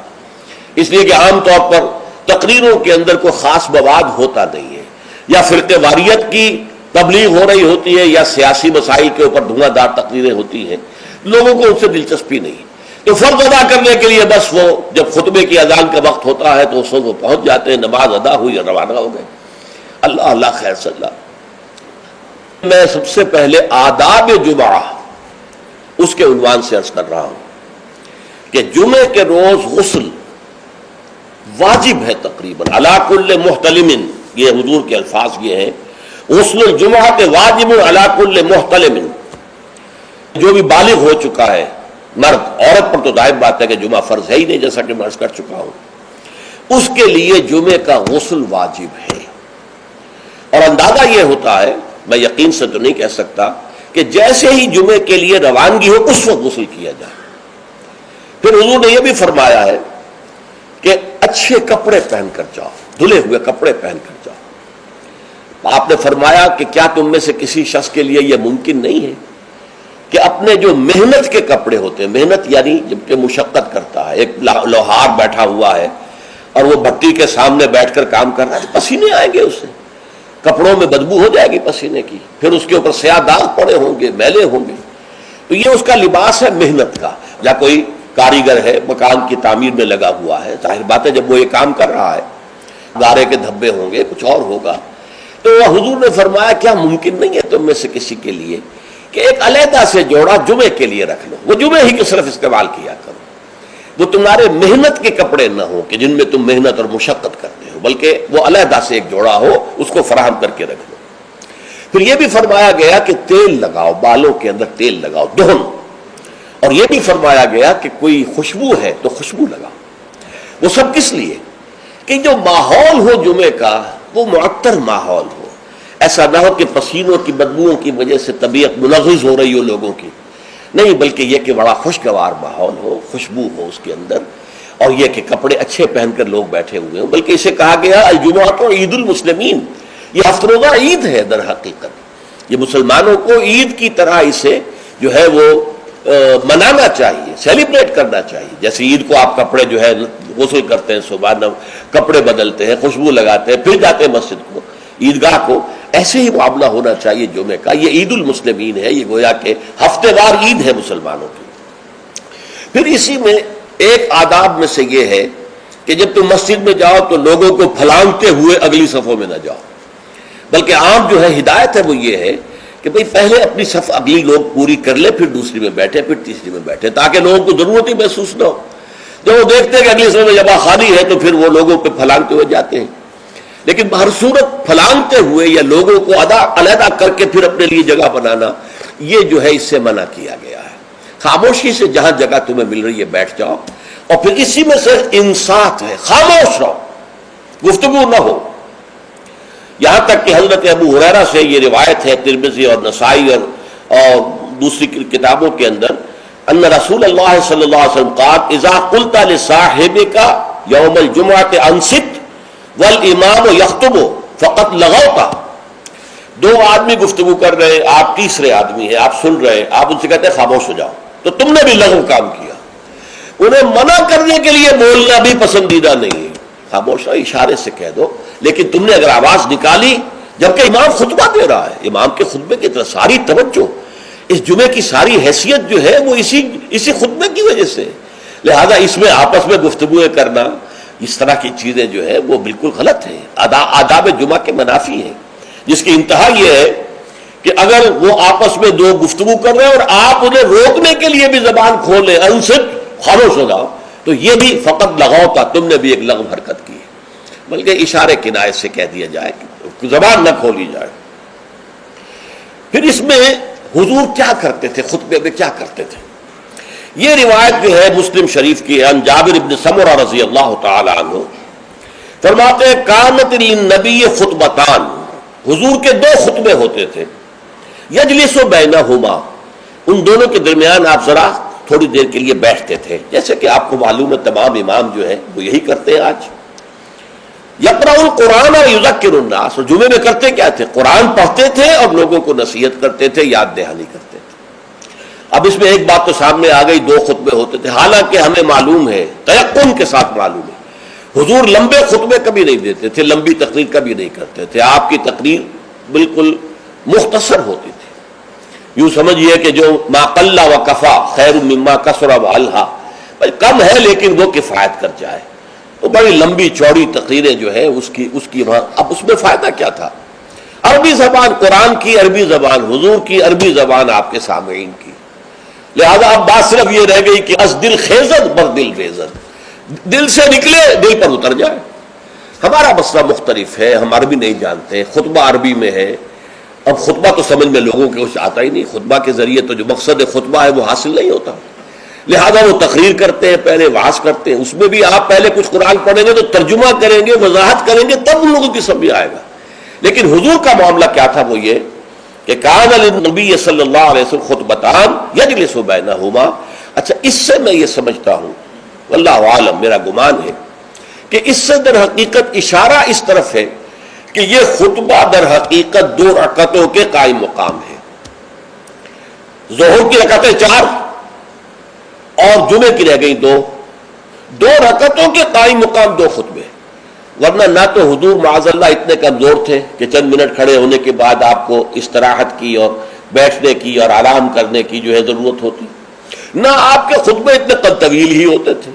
Speaker 1: اس لیے کہ عام طور پر تقریروں کے اندر کوئی خاص مواد ہوتا نہیں ہے، یا فرقے واریت کی تبلیغ ہو رہی ہوتی ہے، یا سیاسی مسائل کے اوپر دھواں دار تقریریں ہوتی ہیں، لوگوں کو ان سے دلچسپی نہیں، تو فرض ادا کرنے کے لیے بس وہ جب خطبے کی اذان کا وقت ہوتا ہے تو اس وقت وہ پہنچ جاتے ہیں، نماز ادا ہوئی اور روانہ ہو گئے۔ اللہ خیر صلی اللہ۔ میں سب سے پہلے آداب جمعہ اس کے عنوان سے عرض کر رہا ہوں کہ جمعے کے روز غسل واجب ہے تقریباً، علی کل محتلم، یہ حضور کے الفاظ یہ ہیں، غسل الجمعہ کے واجب علی کل محتلم، جو بھی بالغ ہو چکا ہے مرد، عورت پر تو ظاہر بات ہے کہ جمعہ فرض ہے ہی نہیں، جیسا کہ میں عرض کر چکا ہوں، اس کے لیے جمعے کا غسل واجب ہے، اور اندازہ یہ ہوتا ہے، میں یقین سے تو نہیں کہہ سکتا، کہ جیسے ہی جمعے کے لیے روانگی ہو اس وقت غسل کیا جائے۔ پھر حضور نے یہ بھی فرمایا ہے کہ اچھے کپڑے پہن کر جاؤ، دھلے ہوئے کپڑے پہن کر جاؤ۔ آپ نے فرمایا کہ کیا تم میں سے کسی شخص کے لیے یہ ممکن نہیں ہے کہ اپنے جو محنت کے کپڑے ہوتے ہیں، محنت یعنی جب کہ مشقت کرتا ہے، ایک لوہار بیٹھا ہوا ہے اور وہ بھٹی کے سامنے بیٹھ کر کام کر رہا ہے، پسینے آئیں گے اسے، کپڑوں میں بدبو ہو جائے گی پسینے کی، پھر اس کے اوپر سیاہ داغ پڑے ہوں گے، میلے ہوں گے. تو یہ اس کا لباس ہے محنت کا. یا کوئی کاریگر ہے مکان کی تعمیر میں لگا ہوا ہے، ظاہر بات ہے جب وہ یہ کام کر رہا ہے گارے کے دھبے ہوں گے، کچھ اور ہوگا. تو حضور نے فرمایا کیا ممکن نہیں ہے تم میں سے کسی کے لیے کہ ایک علیحدہ سے جوڑا جمعے کے لیے رکھ لو، وہ جمعے ہی کے صرف استعمال کیا کرو، وہ تمہارے محنت کے کپڑے نہ ہو کہ جن میں تم محنت اور مشقت کرتے ہو، بلکہ وہ علیحدہ سے ایک جوڑا ہو، اس کو فراہم کر کے رکھ لو. پھر یہ بھی فرمایا گیا کہ تیل لگاؤ، بالوں کے اندر تیل لگاؤ، دہن. اور یہ بھی فرمایا گیا کہ کوئی خوشبو ہے تو خوشبو لگاؤ. وہ سب کس لیے کہ جو ماحول ہو جمعے کا وہ معطر ماحول ہو، ایسا نہ ہو کہ پسینوں کی بدبوؤں کی وجہ سے طبیعت منغص ہو رہی ہو لوگوں کی، نہیں، بلکہ یہ کہ بڑا خوشگوار ماحول ہو، خوشبو ہو اس کے اندر، اور یہ کہ کپڑے اچھے پہن کر لوگ بیٹھے ہوئے ہوں. بلکہ اسے کہا گیا الجمعۃ عید المسلمین، یہ ہفتہ روزہ عید ہے. در حقیقت یہ مسلمانوں کو عید کی طرح اسے جو ہے وہ منانا چاہیے، سیلیبریٹ کرنا چاہیے. جیسے عید کو آپ کپڑے جو ہے غسل کرتے ہیں، صبح کپڑے بدلتے ہیں، خوشبو لگاتے ہیں، پھر جاتے ہیں مسجد کو، عیدگاہ کو، ایسے ہی معاملہ ہونا چاہیے جمعے کا. یہ عید المسلمین ہے، یہ گویا کہ ہفتے وار عید ہے مسلمانوں کی. پھر اسی میں ایک آداب میں سے یہ ہے کہ جب تم مسجد میں جاؤ تو لوگوں کو پھلانگتے ہوئے اگلی صفوں میں نہ جاؤ، بلکہ عام جو ہے ہدایت ہے وہ یہ ہے کہ بھئی پہلے اپنی صف اگلی لوگ پوری کر لے، پھر دوسری میں بیٹھے، پھر تیسری میں بیٹھے، تاکہ لوگوں کو ضرورت ہی محسوس نہ ہو. جب وہ دیکھتے ہیں کہ اگلی صف میں جگہ خالی ہے تو پھر وہ لوگوں پہ پھلانگتے ہوئے جاتے ہیں. لیکن ہر صورت پھلانگتے ہوئے یا لوگوں کو علیحدہ کر کے پھر اپنے لیے جگہ بنانا، یہ جو ہے اس سے منع کیا گیا ہے. خاموشی سے جہاں جگہ تمہیں مل رہی ہے بیٹھ جاؤ. اور پھر اسی میں سے انصات ہے، خاموش رہو، گفتگو نہ ہو. یہاں تک کہ حضرت ابو ہریرہ سے یہ روایت ہے ترمذی اور نسائی اور دوسری کتابوں کے اندر، ان رسول اللہ صلی اللہ علیہ وسلم قال اذا قلت لصاحبك یوم الجمعۃ انصت والامام یخطب فقط لغوت. دو آدمی گفتگو کر رہے، آپ تیسرے آدمی ہیں، آپ سن رہے، آپ ان سے کہتے ہیں خاموش ہو جاؤ، تو تم نے بھی لغو کام کیا. انہیں منع کرنے کے لیے بولنا بھی پسندیدہ نہیں ہے، خاموش رہو، اشارے سے کہہ دو. لیکن تم نے اگر آواز نکالی جبکہ امام خطبہ دے رہا ہے، امام کے خطبے کی طرف ساری توجہ، اس جمعے کی ساری حیثیت جو ہے وہ اسی خطبے کی وجہ سے، لہذا اس میں آپس میں گفتگویں کرنا، اس طرح کی چیزیں جو ہے وہ بالکل غلط ہیں، آداب جمعہ کے منافی ہیں. جس کی انتہا یہ ہے کہ اگر وہ آپس میں دو گفتگو کر رہے ہیں اور آپ انہیں روکنے کے لیے بھی زبان کھولیں، انصت، خاموش ہو جاؤ، تو یہ بھی فقط لغو تھا، تم نے بھی ایک لغو حرکت کی. بلکہ اشارے کنایت سے کہہ دیا جائے کہ زبان نہ کھولی جائے. پھر اس میں حضور کیا کرتے تھے، خطبے میں کیا کرتے تھے؟ یہ روایت جو ہے مسلم شریف کی عن جابر بن سمرہ رضی اللہ تعالی عنہ فرماتے ہیں کانت للنبی خطبتان، حضور کے دو خطبے ہوتے تھے، یجلس بینہما، ان دونوں کے درمیان آپ ذرا تھوڑی دیر کے لیے بیٹھتے تھے، جیسے کہ آپ کو معلوم ہے تمام امام جو ہے وہ یہی کرتے ہیں آج. یقرأ القرآن اور یذکر الناس، اور جمعے میں کرتے کیا تھے؟ قرآن پڑھتے تھے اور لوگوں کو نصیحت کرتے تھے، یاد دہانی کرتے تھے. اب اس میں ایک بات تو سامنے آ گئی، دو خطبے ہوتے تھے، حالانکہ ہمیں معلوم ہے، تیقن کے ساتھ معلوم ہے، حضور لمبے خطبے کبھی نہیں دیتے تھے، لمبی تقریر کبھی نہیں کرتے تھے. آپ کی تقریر بالکل مختصر ہوتی تھی. یوں سمجھیے کہ جو ما قل و کفا خیر مما کثر و الہا، کم ہے لیکن وہ کفایت کر جائے. تو بڑی لمبی چوڑی تقریریں جو ہے اس کی اب اس میں فائدہ کیا تھا؟ عربی زبان قرآن کی، عربی زبان حضور کی، عربی زبان آپ کے سامعین کی. لہذا اب بات صرف یہ رہ گئی کہ از دل خیزت بر دل ریزت، دل سے نکلے دل پر اتر جائے. ہمارا مسئلہ مختلف ہے، ہم عربی نہیں جانتے، خطبہ عربی میں ہے. اب خطبہ تو سمجھ میں لوگوں کے کچھ آتا ہی نہیں، خطبہ کے ذریعے تو جو مقصد خطبہ ہے وہ حاصل نہیں ہوتا. لہذا وہ تقریر کرتے ہیں، پہلے وعظ کرتے ہیں، اس میں بھی آپ پہلے کچھ قرآن پڑھیں گے تو ترجمہ کریں گے، وضاحت کریں گے، تب ان لوگوں کی سمجھ آئے گا. لیکن حضور کا معاملہ کیا تھا؟ وہ یہ کہ کان للنبی صلی اللہ علیہ وسلم خطبتان یجلس بینہما. اچھا، اس سے میں یہ سمجھتا ہوں، واللہ عالم، میرا گمان ہے کہ اس سے در حقیقت اشارہ اس طرف ہے کہ یہ خطبہ در حقیقت 2 رکعتوں کے قائم مقام ہے. ظہر کی رکعتیں 4 اور جمعے کی رہ گئی 2 رکعتوں کے قائم مقام 2 خطبے. ورنہ نہ تو حضور معاذ اللہ اتنے کمزور تھے کہ چند منٹ کھڑے ہونے کے بعد آپ کو استراحت کی اور بیٹھنے کی اور آرام کرنے کی جو ہے ضرورت ہوتی، نہ آپ کے خطبے اتنے قد طویل ہی ہوتے تھے.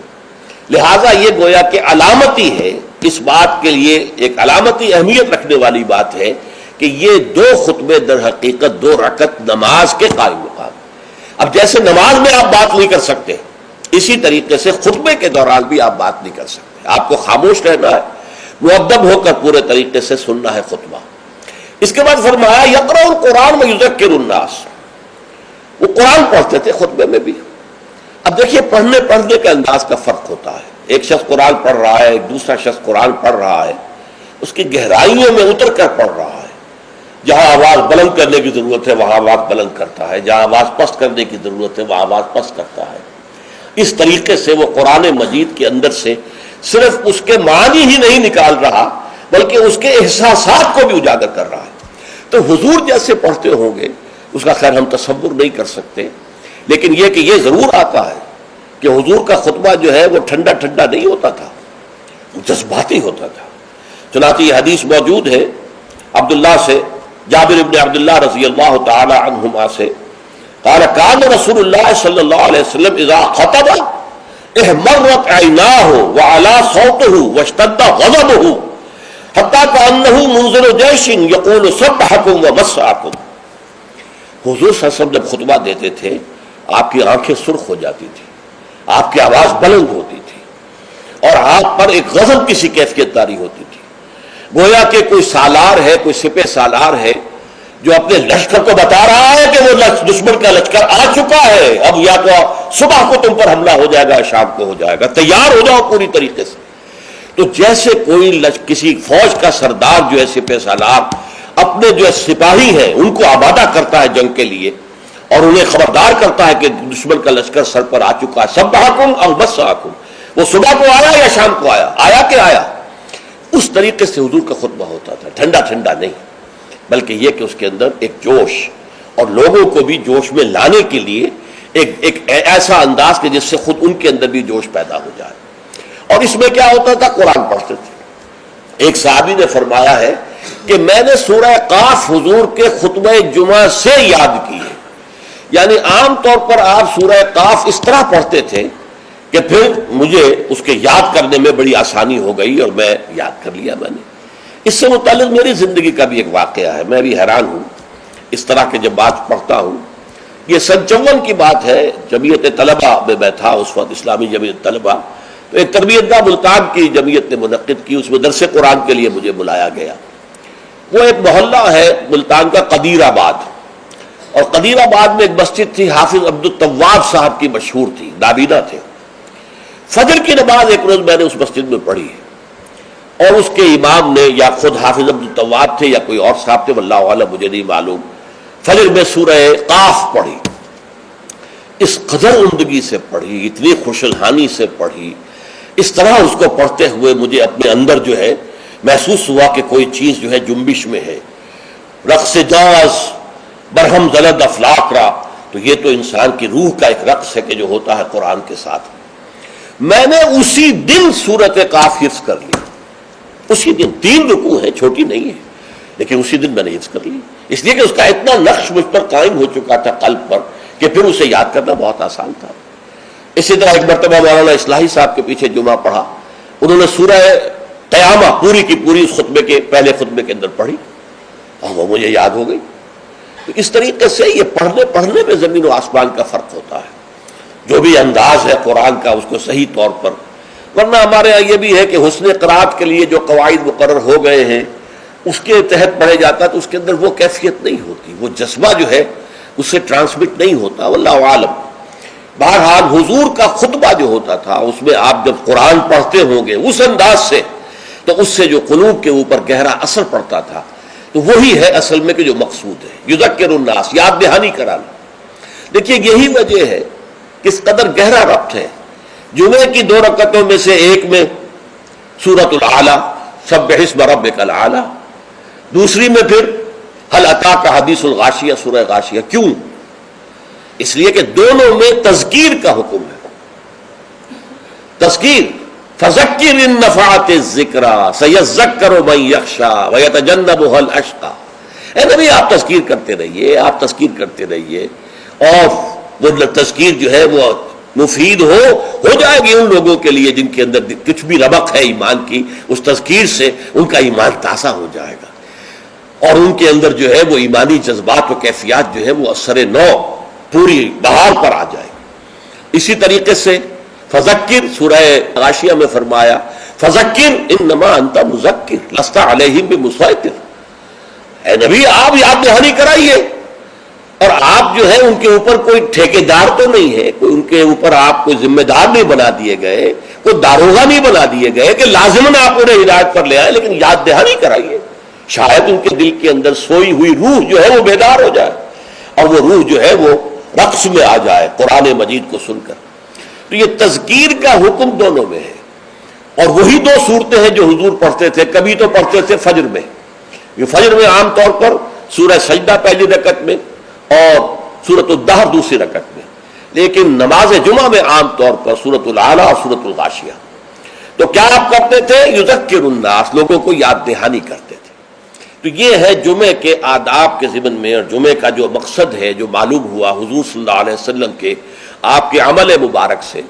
Speaker 1: لہٰذا یہ گویا کہ علامتی ہے، اس بات کے لیے ایک علامتی اہمیت رکھنے والی بات ہے کہ یہ دو خطبے در حقیقت 2 رکعت نماز کے قائم مقام. اب جیسے نماز میں آپ بات نہیں کر سکتے، اسی طریقے سے خطبے کے دوران بھی آپ بات نہیں کر سکتے. آپ کو خاموش رہنا ہے، مؤدب ہو کر پورے طریقے سے سننا ہے خطبہ. اس کے بعد فرمایا یقرأ القرآن ویذکر الناس، وہ قرآن پڑھتے تھے خطبے میں بھی. اب دیکھیے پڑھنے کے انداز کا فرق ہوتا ہے. ایک شخص قرآن پڑھ رہا ہے، ایک دوسرا شخص قرآن پڑھ رہا ہے، اس کی گہرائیوں میں اتر کر پڑھ رہا ہے. جہاں آواز بلند کرنے کی ضرورت ہے وہاں آواز بلند کرتا ہے، جہاں آواز پست کرنے کی ضرورت ہے وہاں آواز پست کرتا ہے. اس طریقے سے وہ قرآن مجید کے اندر سے صرف اس کے معنی ہی نہیں نکال رہا بلکہ اس کے احساسات کو بھی اجاگر کر رہا ہے. تو حضور جیسے پڑھتے ہوں گے اس کا خیر ہم تصور نہیں کر سکتے، لیکن یہ کہ یہ ضرور آتا ہے کہ حضور کا خطبہ جو ہے وہ ٹھنڈا ٹھنڈا نہیں ہوتا تھا، جذباتی ہوتا تھا. چنانچہ یہ حدیث موجود ہے عبداللہ سے، جابر ابن عبداللہ رضی اللہ تعالی عنہما سے، قال كان رسول اللہ صلی اللہ علیہ وسلم اذا خطب احمرت عیناہ وعلا صوتہ واشتد غضبہ حتی کأنہ منذر جیش یقول سبحکم ومسعکم. حضور صلی اللہ علیہ وسلم جب خطبہ دیتے تھے آپ کی آنکھیں سرخ ہو جاتی تھی، آپ کی آواز بلند ہوتی تھی اور آپ پر ایک غضب کسی کیفیت داری ہوتی تھی، گویا کہ کوئی سالار ہے، کوئی سپہ سالار ہے جو اپنے لشکر کو بتا رہا ہے کہ وہ دشمن کا لشکر آ چکا ہے، اب یا تو صبح کو تم پر حملہ ہو جائے گا، شام کو ہو جائے گا، تیار ہو جاؤ پوری طریقے سے. تو جیسے کوئی کسی فوج کا سردار جو ہے سپہ سالار اپنے جو سپاہی ہیں ان کو آمادہ کرتا ہے جنگ کے لیے اور انہیں خبردار کرتا ہے کہ دشمن کا لشکر سر پر آ چکا ہے، سبحکم او مسعکم، وہ صبح کو آیا یا شام کو آیا، آیا کہ آیا. اس طریقے سے حضور کا خطبہ ہوتا تھا، ٹھنڈا ٹھنڈا نہیں، بلکہ یہ کہ اس کے اندر ایک جوش اور لوگوں کو بھی جوش میں لانے کے لیے ایک ایسا انداز کہ جس سے خود ان کے اندر بھی جوش پیدا ہو جائے. اور اس میں کیا ہوتا تھا، قرآن پڑھتے تھے. ایک صحابی نے فرمایا ہے کہ میں نے سورہ قاف حضور کے خطبہ جمعہ سے یاد کی ہے. یعنی عام طور پر آپ سورہ قاف اس طرح پڑھتے تھے کہ پھر مجھے اس کے یاد کرنے میں بڑی آسانی ہو گئی اور میں یاد کر لیا میں نے. اس سے متعلق میری زندگی کا بھی ایک واقعہ ہے، میں بھی حیران ہوں اس طرح کے جب بات پڑھتا ہوں. یہ سن 54 کی بات ہے، جمعیت طلبہ میں میں تھا اس وقت، اسلامی جمعیت طلبہ. تو ایک تربیت گاہ ملتان کی جمعیت نے منعقد کی، اس میں درس قرآن کے لیے مجھے بلایا گیا. وہ ایک محلہ ہے ملتان کا قدیر آباد، اور قدیر آباد میں ایک مسجد تھی حافظ عبدالتواب صاحب کی، مشہور تھی، نابینا تھے. فجر کی نماز ایک روز میں نے اس مسجد میں پڑھی اور اس کے امام نے یا خود حافظ عبدالتواب تھے یا کوئی اور صاحب تھے واللہ اعلم، مجھے نہیں معلوم، فجر میں سورہ قاف پڑھی. اس قدر عمدگی سے پڑھی، اتنی خوشالحانی سے پڑھی، اس طرح اس کو پڑھتے ہوئے مجھے اپنے اندر جو ہے محسوس ہوا کہ کوئی چیز جو ہے جنبش میں ہے. رقص جاز برہم زلد افلاق را، تو یہ تو انسان کی روح کا ایک رقص ہے کہ جو ہوتا ہے قرآن کے ساتھ. میں نے اسی دن سورۃ قاف حفظ کر لی، اسی دن. 3 رکوع ہے، چھوٹی نہیں ہے، لیکن اسی دن میں نے حفظ کر لی، اس لیے کہ اس کا اتنا نقش مجھ پر قائم ہو چکا تھا قلب پر کہ پھر اسے یاد کرنا بہت آسان تھا. اسی طرح ایک مرتبہ مولانا اصلاحی صاحب کے پیچھے جمعہ پڑھا، انہوں نے سورہ قیامہ پوری کی پوری اس خطبے کے پہلے خطبے کے اندر پڑھی اور وہ مجھے یاد ہو گئی. تو اس طریقے سے یہ پڑھنے میں زمین و آسمان کا فرق ہوتا ہے. جو بھی انداز ہے قرآن کا اس کو صحیح طور پر، ورنہ ہمارے یہاں یہ بھی ہے کہ حسن قرات کے لیے جو قواعد مقرر ہو گئے ہیں اس کے تحت پڑھے جاتا ہے تو اس کے اندر وہ کیفیت نہیں ہوتی، وہ جذبہ جو ہے اس سے ٹرانسمٹ نہیں ہوتا، واللہ عالم. بہرحال حضور کا خطبہ جو ہوتا تھا اس میں آپ جب قرآن پڑھتے ہوں گے اس انداز سے تو اس سے جو قلوب کے اوپر گہرا اثر پڑتا تھا تو وہی ہے اصل میں کہ جو مقصود ہے، یذکر الناس، یاد دہانی کرانا. دیکھیے یہی وجہ ہے کس قدر گہرا ربط ہے. جمعے کی 2 رکعتوں میں سے ایک میں سورۃ الاعلیٰ سبح اسم ربک الاعلیٰ، دوسری میں پھر هل اتاک حدیث الغاشیہ سورہ غاشیہ. کیوں؟ اس لیے کہ دونوں میں تذکیر کا حکم ہے. تذکیر فذکر ان نفعت الذکریٰ سیذکر من یخشی ویتجنبها الاشقی. اے نبی آپ تذکیر کرتے رہیے، آپ تذکیر کرتے رہیے، اور وہ تذکیر جو ہے وہ مفید ہو جائے گی ان لوگوں کے لیے جن کے اندر کچھ بھی رمق ہے ایمان کی. اس تذکیر سے ان کا ایمان تازہ ہو جائے گا، اور ان کے اندر جو ہے وہ ایمانی جذبات و کیفیات جو ہے وہ اثر نو پوری بہار پر آ جائے گی. اسی طریقے سے فذکر، سورہ غاشیہ میں فرمایا فذکر انما انت مذکر لست علیہم بمسیطر. اے نبی آپ یاد دہانی کرائیے، اور آپ جو ہے ان کے اوپر کوئی ٹھیکیدار تو نہیں ہے، کوئی ان کے اوپر آپ کوئی ذمہ دار نہیں بنا دیے گئے، کوئی داروغہ نہیں بنا دیے گئے کہ لازماً آپ انہیں ہدایت پر لے آئے، لیکن یاد دہانی کرائیے. شاید ان کے دل کے اندر سوئی ہوئی روح جو ہے وہ بیدار ہو جائے، اور وہ روح جو ہے وہ رقص میں آ جائے قرآن مجید کو سن کر. تو یہ تذکیر کا حکم دونوں میں ہے، اور وہی دو صورتیں ہیں جو حضور پڑھتے تھے. کبھی تو پڑھتے تھے فجر میں، یہ فجر میں عام طور پر سورہ سجدہ پہلی رکعت میں اور سورۃ الدہر دوسری رکعت میں، لیکن نماز جمعہ میں عام طور پر سورۃ الاعلیٰ اور سورۃ الغاشیہ. تو کیا آپ کرتے تھے؟ یذکر الناس، لوگوں کو یاد دہانی کرتے تھے. تو یہ ہے جمعے کے آداب کے ضمن میں، اور جمعے کا جو مقصد ہے جو معلوم ہوا حضور صلی اللہ علیہ وسلم کے آپ کے عمل مبارک سے،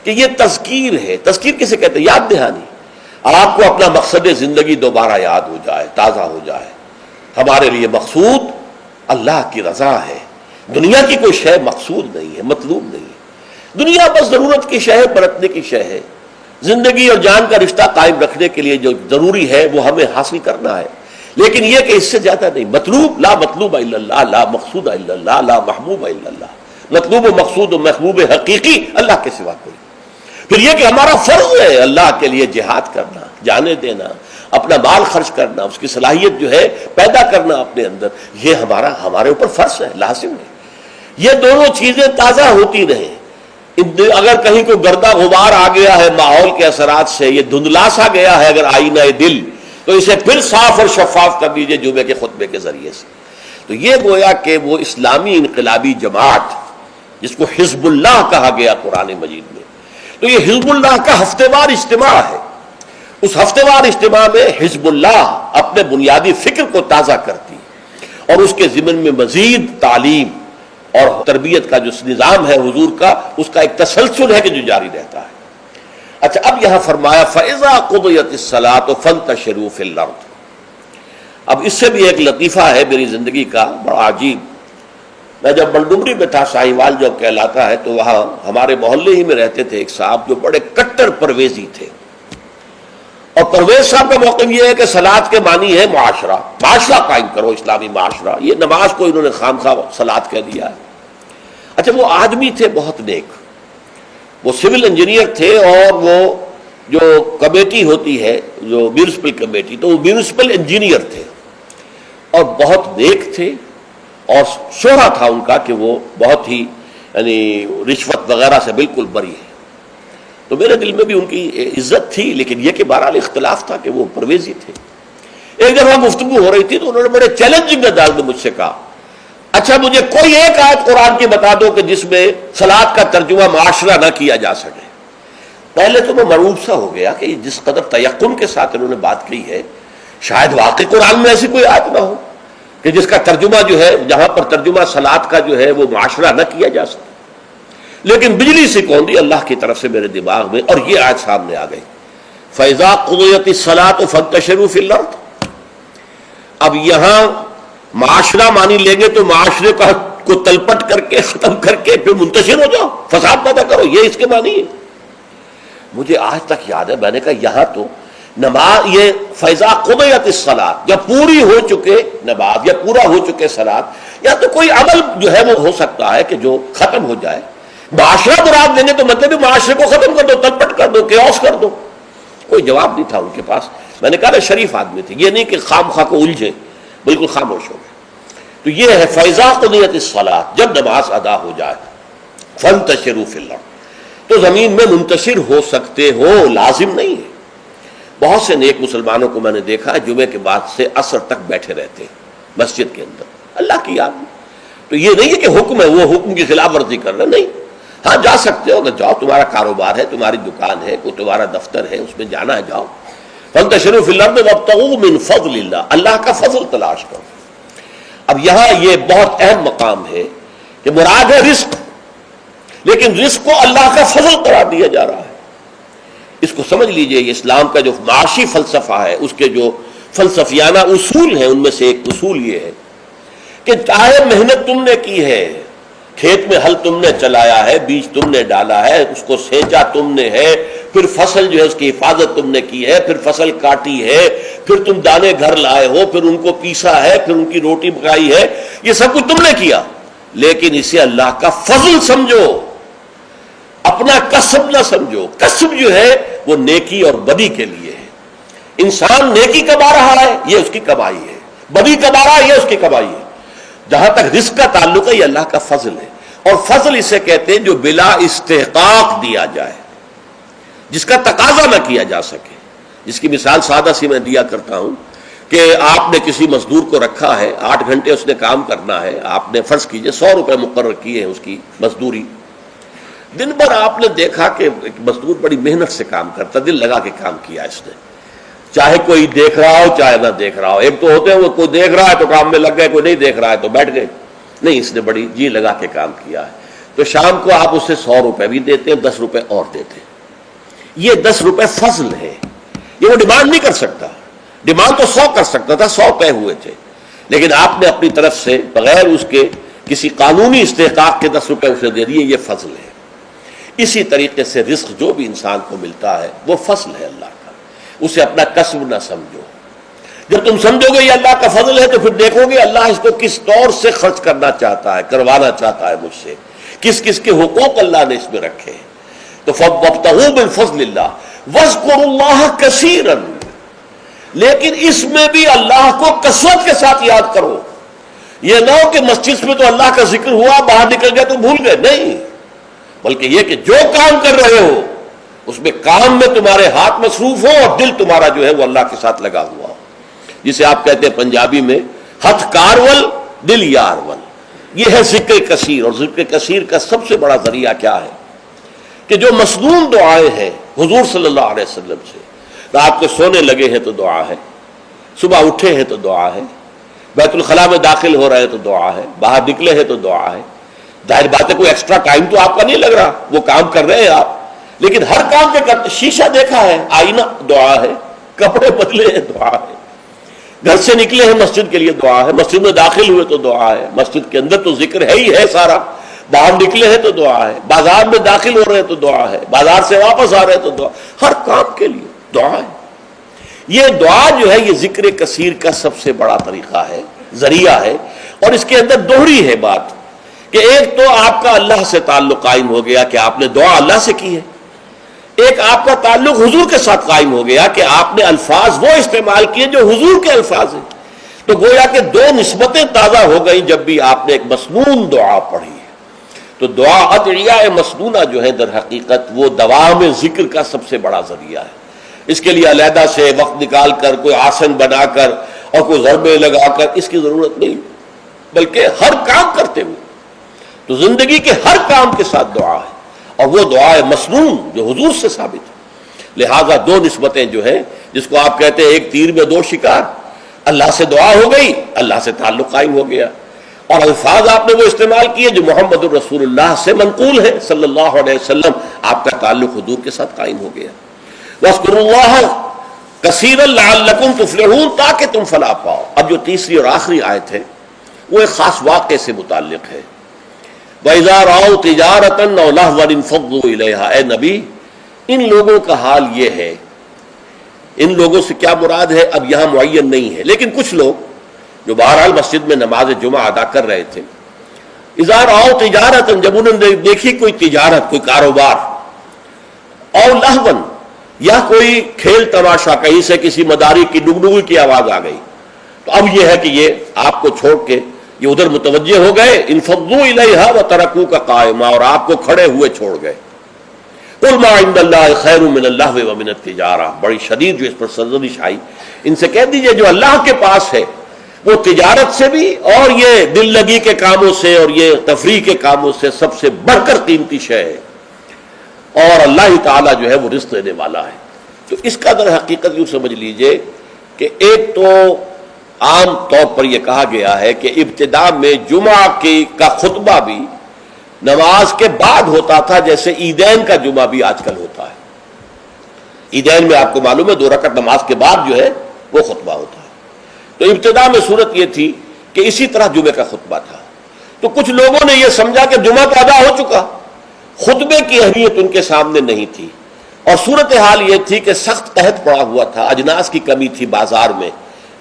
Speaker 1: کہ یہ تذکیر ہے. تذکیر کسے کہتے ہیں؟ یاد دہانی. آپ کو اپنا مقصد زندگی دوبارہ یاد ہو جائے، تازہ ہو جائے. ہمارے لیے مقصود اللہ کی رضا ہے، دنیا کی کوئی شے مقصود نہیں ہے، مطلوب نہیں ہے. دنیا بس ضرورت کی شے ہے، برتنے کی شے ہے. زندگی اور جان کا رشتہ قائم رکھنے کے لیے جو ضروری ہے وہ ہمیں حاصل کرنا ہے، لیکن یہ کہ اس سے زیادہ نہیں. مطلوب لا مطلوب الا اللہ، لا مقصود الا اللہ، لا محبوب الا اللہ. مطلوب و مقصود و محبوب حقیقی اللہ کے سوا کوئی. پھر یہ کہ ہمارا فرض ہے اللہ کے لیے جہاد کرنا، جانے دینا، اپنا مال خرچ کرنا، اس کی صلاحیت جو ہے پیدا کرنا اپنے اندر، یہ ہمارے اوپر فرض ہے، لازم ہے. یہ دونوں چیزیں تازہ ہوتی رہیں. اگر کہیں کوئی گردہ غبار آ گیا ہے ماحول کے اثرات سے، یہ دھندلا سا گیا ہے اگر آئینہ دل، تو اسے پھر صاف اور شفاف کر دیجئے جمعے کے خطبے کے ذریعے سے. تو یہ گویا کہ وہ اسلامی انقلابی جماعت جس کو حزب اللہ کہا گیا قرآن مجید میں، تو یہ حزب اللہ کا ہفتے وار اجتماع ہے. اس ہفتے وار اجتماع میں حزب اللہ اپنے بنیادی فکر کو تازہ کرتی، اور اس کے ضمن میں مزید تعلیم اور تربیت کا جو نظام ہے حضور کا، اس کا ایک تسلسل ہے کہ جو جاری رہتا ہے. اچھا، اب یہاں فرمایا فَإِذَا قُضِيَتِ الصَّلَاةُ فَانتَشِرُوا فِي الْأَرْضِ. اب اس سے بھی ایک لطیفہ ہے میری زندگی کا بڑا عجیب. میں جب بلڈمری میں تھا، ساہیوال جو کہلاتا ہے، تو وہاں ہمارے محلے ہی میں رہتے تھے ایک صاحب جو بڑے کٹر پرویزی تھے. اور پرویز صاحب کا موقف یہ ہے کہ صلاۃ کے معنی ہے معاشرہ قائم کرو، اسلامی معاشرہ. یہ نماز کو انہوں نے خامخواہ صلاۃ کہہ دیا ہے. اچھا، وہ آدمی تھے بہت نیک، وہ سول انجینئر تھے، اور وہ جو کمیٹی ہوتی ہے جو میونسپل کمیٹی، تو وہ میونسپل انجینئر تھے اور بہت نیک تھے، اور شہرہ تھا ان کا کہ وہ بہت ہی یعنی رشوت وغیرہ سے بالکل بری ہے. تو میرے دل میں بھی ان کی عزت تھی، لیکن یہ کہ بہرحال اختلاف تھا کہ وہ پرویزی تھے. ایک دفعہ گفتگو ہو رہی تھی تو انہوں نے بڑے چیلنجنگ انداز میں مجھ سے کہا، اچھا مجھے کوئی ایک آیت قرآن کی بتا دو کہ جس میں صلاۃ کا ترجمہ معاشرہ نہ کیا جا سکے. پہلے تو میں مرعوب سا ہو گیا کہ جس قدر تیقن کے ساتھ انہوں نے بات کی ہے، شاید واقعی قرآن میں ایسی کوئی آیت نہ ہو کہ جس کا ترجمہ جو ہے، جہاں پر ترجمہ صلاۃ کا جو ہے وہ معاشرہ نہ کیا جا سکے. لیکن بجلی سے کون دی اللہ کی طرف سے میرے دماغ میں، اور یہ آیت سامنے آ گئی فَإِذَا قُضِيَتِ الصَّلَاةُ فَانتَشِرُوا فِي الْأَرْضِ. اب یہاں معاشرہ مانی لیں گے تو معاشرے کو تلپٹ کر کے ختم کر کے پھر منتشر ہو جاؤ، فساد پیدا کرو، یہ اس کے معنی ہے. مجھے آج تک یاد ہے، میں نے کہا یہاں تو نماز، یہ فَإِذَا قُضِيَتِ الصَّلَاةُ، جب پوری ہو چکے نماز یا پورا ہو چکے صلاۃ، یا تو کوئی عمل جو ہے وہ ہو سکتا ہے کہ جو ختم ہو جائے. معاشرہ مراد لیں گے تو مطلب معاشرے کو ختم کر دو، تلپٹ کر دو، کیوس کر دو. کوئی جواب نہیں تھا ان کے پاس. میں نے کہا شریف آدمی تھے، یہ نہیں کہ خام خواہ کو الجھے، بالکل خاموش ہو گئے. تو یہ ہے فَإِذَا قُضِيَتِ الصَّلَاةُ، جب نماز ادا ہو جائے، فَانتَشِرُوا فِي الْأَرْضِ، تو زمین میں منتشر ہو سکتے ہو، لازم نہیں ہے. بہت سے نیک مسلمانوں کو میں نے دیکھا ہے جمعے کے بعد سے عصر تک بیٹھے رہتے ہیں مسجد کے اندر اللہ کی یاد میں. تو یہ نہیں ہے کہ حکم ہے وہ حکم کی خلاف ورزی کر رہے، نہیں. ہاں جا سکتے ہو، اگر جاؤ، تمہارا کاروبار ہے، تمہاری دکان ہے، کوئی تمہارا دفتر ہے، اس میں جانا ہے جاؤ. فانتشروا فی الارض وابتغوا من فضل اللہ، اللہ کا فضل تلاش کرو. اب یہاں یہ بہت اہم مقام ہے کہ مراد ہے رزق، لیکن رزق کو اللہ کا فضل قرار دیا جا رہا ہے. اس کو سمجھ لیجئے، یہ اسلام کا جو معاشی فلسفہ ہے، اس کے جو فلسفیانہ اصول ہیں، ان میں سے ایک اصول یہ ہے کہ چاہے محنت تم نے کی ہے، کھیت میں ہل تم نے چلایا ہے، بیج تم نے ڈالا ہے، اس کو سینچا تم نے ہے، پھر فصل جو ہے اس کی حفاظت تم نے کی ہے، پھر فصل کاٹی ہے، پھر تم دانے گھر لائے ہو، پھر ان کو پیسا ہے، پھر ان کی روٹی پکائی ہے، یہ سب کچھ تم نے کیا، لیکن اسے اللہ کا فضل سمجھو، اپنا کسب نہ سمجھو. کسب جو ہے وہ نیکی اور بدی کے لیے ہے. انسان نیکی کما رہا ہے، یہ اس کی کمائی ہے، بدی کما رہا ہے، یہ اس کی کمائی ہے. جہاں تک رزق کا تعلق ہے، یہ اللہ کا فضل ہے. اور فضل اسے کہتے ہیں جو بلا استحقاق دیا جائے، جس کا تقاضا نہ کیا جا سکے. جس کی مثال سادہ سی میں دیا کرتا ہوں کہ آپ نے کسی مزدور کو رکھا ہے، 8 گھنٹے اس نے کام کرنا ہے، آپ نے فرض کیجئے 100 روپے مقرر کیے ہیں اس کی مزدوری. دن بھر آپ نے دیکھا کہ ایک مزدور بڑی محنت سے کام کرتا، دل لگا کے کام کیا اس نے، چاہے کوئی دیکھ رہا ہو چاہے نہ دیکھ رہا ہو. ایک تو ہوتے ہیں وہ کوئی دیکھ رہا ہے تو کام میں لگ گئے، کوئی نہیں دیکھ رہا ہے تو بیٹھ گئے. نہیں، اس نے بڑی جی لگا کے کام کیا ہے. تو شام کو آپ اسے 100 روپے بھی دیتے ہیں، 10 روپے اور دیتے ہیں. یہ 10 روپے فضل ہے، یہ وہ ڈیمانڈ نہیں کر سکتا. ڈیمانڈ تو 100 کر سکتا تھا، 100 طے ہوئے تھے، لیکن آپ نے اپنی طرف سے بغیر اس کے کسی قانونی استحقاق کے 10 روپے اسے دے دیے. یہ فضل ہے. اسی طریقے سے رزق جو بھی انسان کو ملتا ہے وہ فضل ہے اللہ کا، اسے اپنا کسب نہ سمجھو. جب تم سمجھو گے یہ اللہ کا فضل ہے تو پھر دیکھو گے اللہ اس کو کس طور سے خرچ کرنا چاہتا ہے، کروانا چاہتا ہے مجھ سے، کس کس کے حقوق اللہ نے اس میں رکھے. تو فَابْتَغُوا مِن فَضْلِ اللَّهِ وَاذْكُرُوا اللَّهَ كَثِيرًا، لیکن اس میں بھی اللہ کو کثرت کے ساتھ یاد کرو. یہ نہ ہو کہ مسجد میں تو اللہ کا ذکر ہوا، باہر نکل گئے تو بھول گئے. نہیں، بلکہ یہ کہ جو کام کر رہے ہو اس میں کام میں تمہارے ہاتھ مصروف ہو اور دل تمہارا جو ہے وہ اللہ کے ساتھ لگا ہوا ہو. جسے آپ کہتے ہیں پنجابی میں ہتھ کارول دل یارول. یہ ہے ذکر کثیر. اور ذکر کثیر کا سب سے بڑا ذریعہ کیا ہے کہ جو مسنون دعائیں ہیں حضور صلی اللہ علیہ وسلم سے، رات کو سونے لگے ہیں تو دعا ہے، صبح اٹھے ہیں تو دعا ہے، بیت الخلاء میں داخل ہو رہے ہیں تو دعا ہے، باہر نکلے ہیں تو دعا ہے. ظاہر بات ہے کوئی ایکسٹرا ٹائم تو آپ کا نہیں لگ رہا، وہ کام کر رہے ہیں آپ، لیکن ہر کام کے کرتے. شیشہ دیکھا ہے، آئینہ دعا ہے، کپڑے بدلے ہیں دعا ہے، گھر سے نکلے ہیں مسجد کے لیے دعا ہے، مسجد میں داخل ہوئے تو دعا ہے، مسجد کے اندر تو ذکر ہے ہی ہے سارا، باہر نکلے ہیں تو دعا ہے، بازار میں داخل ہو رہے ہیں تو دعا ہے، بازار سے واپس آ رہے ہیں تو دعا، ہر کام کے لیے دعا ہے. یہ دعا جو ہے یہ ذکر کثیر کا سب سے بڑا طریقہ ہے، ذریعہ ہے. اور اس کے اندر دوہری ہے بات کہ ایک تو آپ کا اللہ سے تعلق قائم ہو گیا کہ آپ نے دعا اللہ سے کی ہے، ایک آپ کا تعلق حضور کے ساتھ قائم ہو گیا کہ آپ نے الفاظ وہ استعمال کیے جو حضور کے الفاظ ہیں. تو گویا کہ دو نسبتیں تازہ ہو گئیں جب بھی آپ نے ایک مسنون دعا پڑھی ہے. تو دعا ادعیاء مسنونہ جو ہے در حقیقت وہ دوام ذکر کا سب سے بڑا ذریعہ ہے. اس کے لیے علیحدہ سے وقت نکال کر کوئی آسن بنا کر اور کوئی ضربے لگا کر اس کی ضرورت نہیں، بلکہ ہر کام کرتے ہوئے. تو زندگی کے ہر کام کے ساتھ دعا ہے، اور وہ دعا ہے مسنون جو حضور سے ثابت ہے. لہذا دو نسبتیں جو ہیں جس کو آپ کہتے ہیں ایک تیر میں دو شکار، اللہ سے دعا ہو گئی، اللہ سے تعلق قائم ہو گیا، اور الفاظ آپ نے وہ استعمال کیے جو محمد الرسول اللہ سے منقول ہے صلی اللہ علیہ وسلم، آپ کا تعلق حضور کے ساتھ قائم ہو گیا. وَاذْكُرُوا اللَّهَ كَثِيرًا لَعَلَّكُمْ تُفْلِحُونَ، تاکہ تم فلاح پاؤ. اب جو تیسری اور آخری آیت ہے وہ ایک خاص واقعے سے متعلق ہے. وَإِذَا رَأَوْا تِجَارَةً أَوْ لَهْوًا انفَضُّوا إِلَيْهَا. اے نبی ان لوگوں کا حال یہ ہے، ان لوگوں سے کیا مراد ہے اب یہاں معین نہیں ہے، لیکن کچھ لوگ جو بہرحال مسجد میں نماز جمعہ ادا کر رہے تھے، اِذَا رَأَوْا تِجَارَةً، جب انہوں نے دیکھی کوئی تجارت، کوئی کاروبار، اور لہون یا کوئی کھیل تماشا، کہیں سے کسی مداری کی ڈگڈگی کی آواز آ گئی، تو اب یہ ہے کہ یہ آپ کو چھوڑ کے یہ ادھر متوجہ ہو گئے. انفضوا الیہا وترکوک قائما، اور آپ کو کھڑے ہوئے چھوڑ گئے. قل ما عند اللہ خیر من اللہو ومن التجارہ، بڑی شدید جو اس پر سرزنش آئی. ان سے کہہ دیجئے جو اللہ کے پاس ہے وہ تجارت سے بھی اور یہ دل لگی کے کاموں سے اور یہ تفریح کے کاموں سے سب سے بڑھ کر قیمتی شے ہے، اور اللہ ہی تعالیٰ جو ہے وہ رزق دینے والا ہے۔ تو اس کا در حقیقت یوں سمجھ لیجئے کہ ایک تو عام طور پر یہ کہا گیا ہے کہ ابتدا میں جمعہ کا خطبہ بھی نماز کے بعد ہوتا تھا، جیسے عیدین کا جمعہ بھی آج کل ہوتا ہے۔ عیدین میں آپ کو معلوم ہے 2 رکعت نماز کے بعد جو ہے وہ خطبہ ہوتا ہے۔ تو ابتدا میں صورت یہ تھی کہ اسی طرح جمعے کا خطبہ تھا، تو کچھ لوگوں نے یہ سمجھا کہ جمعہ تو ادا ہو چکا، خطبے کی اہمیت ان کے سامنے نہیں تھی، اور صورتحال یہ تھی کہ سخت قحط پڑا ہوا تھا، اجناس کی کمی تھی بازار میں،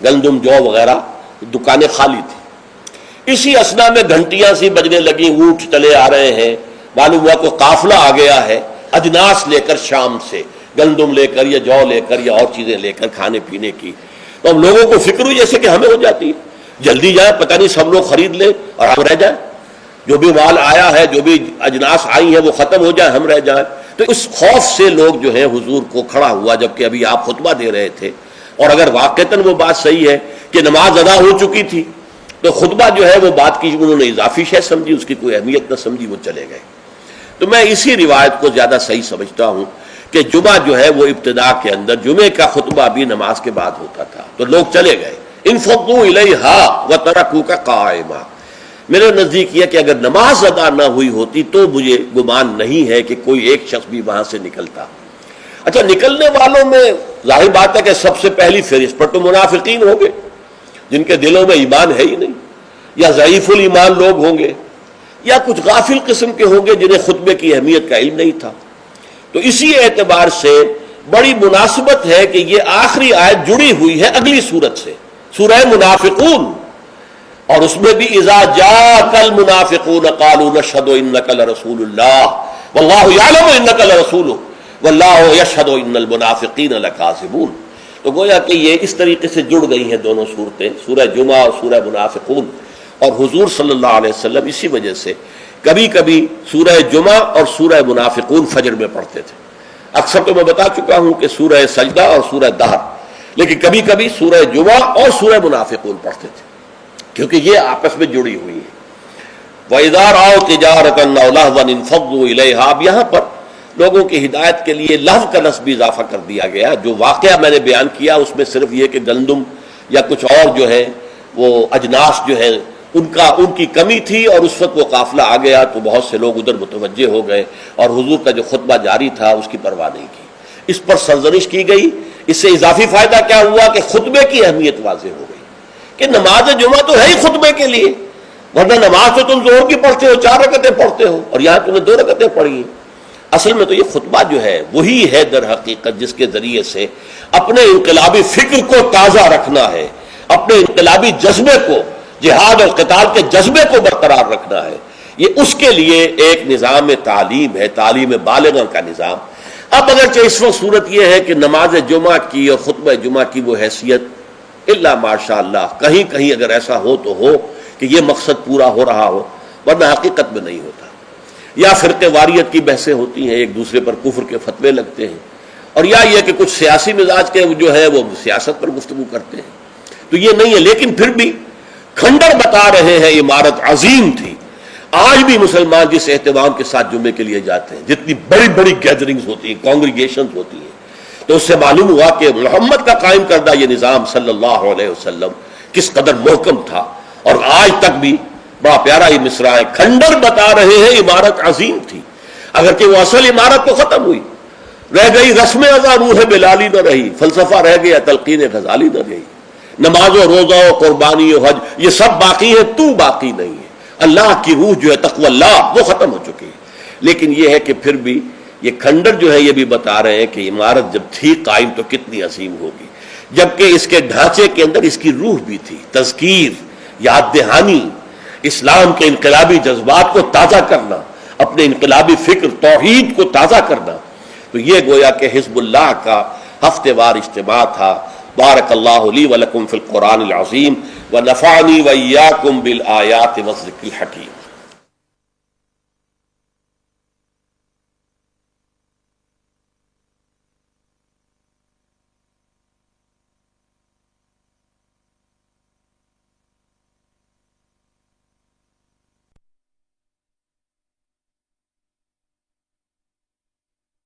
Speaker 1: گندم جو وغیرہ دکانیں خالی تھیں۔ اسی اسنا میں گھنٹیاں سی بجنے لگی، اونٹ چلے آ رہے ہیں، معلوم ہوا کوئی قافلہ آ گیا ہے اجناس لے کر شام سے، گندم لے کر یا جو لے کر یا اور چیزیں لے کر کھانے پینے کی۔ تو ہم لوگوں کو فکر ہوئی جیسے کہ ہمیں ہو جاتی ہے، جلدی جائیں، پتہ نہیں سب لوگ خرید لیں اور ہم رہ جائیں، جو بھی مال آیا ہے، جو بھی اجناس آئی ہیں وہ ختم ہو جائے، ہم رہ جائیں۔ تو اس خوف سے لوگ جو ہے حضور کو کھڑا ہوا، جبکہ ابھی آپ خطبہ دے رہے تھے، اور اگر واقعتاً وہ بات صحیح ہے کہ نماز ادا ہو چکی تھی تو خطبہ جو ہے وہ بات کی انہوں نے اضافی شے سمجھی، اس کی کوئی اہمیت نہ سمجھی، وہ چلے گئے۔ تو میں اسی روایت کو زیادہ صحیح سمجھتا ہوں کہ جمعہ جو ہے وہ ابتدا کے اندر جمعے کا خطبہ بھی نماز کے بعد ہوتا تھا، تو لوگ چلے گئے۔ انفضوا الیہا وترکوک قائما، میرے نزدیک یہ کہ اگر نماز ادا نہ ہوئی ہوتی تو مجھے گمان نہیں ہے کہ کوئی ایک شخص بھی وہاں سے نکلتا۔ اچھا، نکلنے والوں میں ظاہر بات ہے کہ سب سے پہلی فہرست پر تو منافقین ہوں گے، جن کے دلوں میں ایمان ہے ہی نہیں، یا ضعیف الایمان لوگ ہوں گے، یا کچھ غافل قسم کے ہوں گے جنہیں خطبے کی اہمیت کا علم نہیں تھا۔ تو اسی اعتبار سے بڑی مناسبت ہے کہ یہ آخری آیت جڑی ہوئی ہے اگلی سورت سے، سورہ منافقون، اور اس میں بھی اذا جاءک المنافقون قالوا نشهد انک لرسول اللہ واللہ یعلم انک لرسولہ واللہ یشہد ان المنافقین لکاذبون۔ تو گویا کہ یہ اس طریقے سے جڑ گئی ہیں دونوں صورتیں، سورہ جمعہ اور سورہ منافقون، اور حضور صلی اللہ علیہ وسلم اسی وجہ سے کبھی کبھی سورہ جمعہ اور سورہ منافقون فجر میں پڑھتے تھے۔ اکثر تو میں بتا چکا ہوں کہ سورہ سجدہ اور سورہ دہر، لیکن کبھی کبھی سورہ جمعہ اور سورہ منافقون پڑھتے تھے، کیونکہ یہ آپس میں جڑی ہوئی ہے۔ وَإِذَا رَأَوْا تِجَارَةً أَوْ لَهْوًا انفضوا إِلَيْهَا، اب یہاں پر لوگوں کی ہدایت کے لیے لہو کا لفظ بھی اضافہ کر دیا گیا۔ جو واقعہ میں نے بیان کیا اس میں صرف یہ کہ گندم یا کچھ اور جو ہے وہ اجناس جو ہے ان کی کمی تھی، اور اس وقت وہ قافلہ آ گیا تو بہت سے لوگ ادھر متوجہ ہو گئے، اور حضور کا جو خطبہ جاری تھا اس کی پرواہ نہیں کی، اس پر سرزنش کی گئی۔ اس سے اضافی فائدہ کیا ہوا کہ خطبے کی اہمیت واضح ہو گئی کہ نماز جمعہ تو ہے ہی خطبے کے لیے، ورنہ نماز تو تم ظہر کی پڑھتے ہو، 4 رکعتیں پڑھتے ہو، اور یہاں تم نے 2 رکعتیں پڑھی ہیں۔ اصل میں تو یہ خطبہ جو ہے وہی ہے در حقیقت جس کے ذریعے سے اپنے انقلابی فکر کو تازہ رکھنا ہے، اپنے انقلابی جذبے کو، جہاد اور قتال کے جذبے کو برقرار رکھنا ہے۔ یہ اس کے لیے ایک نظام تعلیم ہے، تعلیم بالغہ کا نظام۔ اب اگرچہ اس وقت صورت یہ ہے کہ نماز جمعہ کی اور خطبہ جمعہ کی وہ حیثیت الا ماشاء اللہ کہیں کہیں اگر ایسا ہو تو ہو کہ یہ مقصد پورا ہو رہا ہو، ورنہ حقیقت میں نہیں ہوتا۔ یا فرقہ واریت کی بحثیں ہوتی ہیں، ایک دوسرے پر کفر کے فتوے لگتے ہیں، اور یا یہ کہ کچھ سیاسی مزاج کے جو ہے وہ سیاست پر گفتگو کرتے ہیں، تو یہ نہیں ہے۔ لیکن پھر بھی کھنڈر بتا رہے ہیں عمارت عظیم تھی۔ آج بھی مسلمان جس اہتمام کے ساتھ جمعے کے لیے جاتے ہیں، جتنی بڑی بڑی گیدرنگز ہوتی ہیں، کانگریگیشنز ہوتی ہیں، تو اس سے معلوم ہوا کہ محمد کا قائم کردہ یہ نظام صلی اللہ علیہ وسلم کس قدر محکم تھا، اور آج تک بھی بڑا پیارا ہی مصرع ہے، کھنڈر بتا رہے ہیں عمارت عظیم تھی، اگرچہ وہ اصل عمارت تو ختم ہوئی، رہ گئی رسم ازاں روح بلالی نہ رہی، فلسفہ رہ گیا تلقین غزالی نہ رہی، نماز و روزہ و قربانی و حج یہ سب باقی ہے، تو باقی نہیں ہے۔ اللہ کی روح جو ہے تقوی اللہ وہ ختم ہو چکی ہے۔ لیکن یہ ہے کہ پھر بھی یہ کھنڈر جو ہے یہ بھی بتا رہے ہیں کہ عمارت جب تھی قائم تو کتنی عظیم ہوگی، جبکہ اس کے ڈھانچے کے اندر اس کی روح بھی تھی، تذکیر، یاد دہانی، اسلام کے انقلابی جذبات کو تازہ کرنا، اپنے انقلابی فکر توحید کو تازہ کرنا۔ تو یہ گویا کہ حزب اللہ کا ہفتے وار اجتماع تھا۔ بارک اللہ لی ولکم فی القرآن العظیم ونفعنی وإیاکم بالآیات والذکر الحکیم۔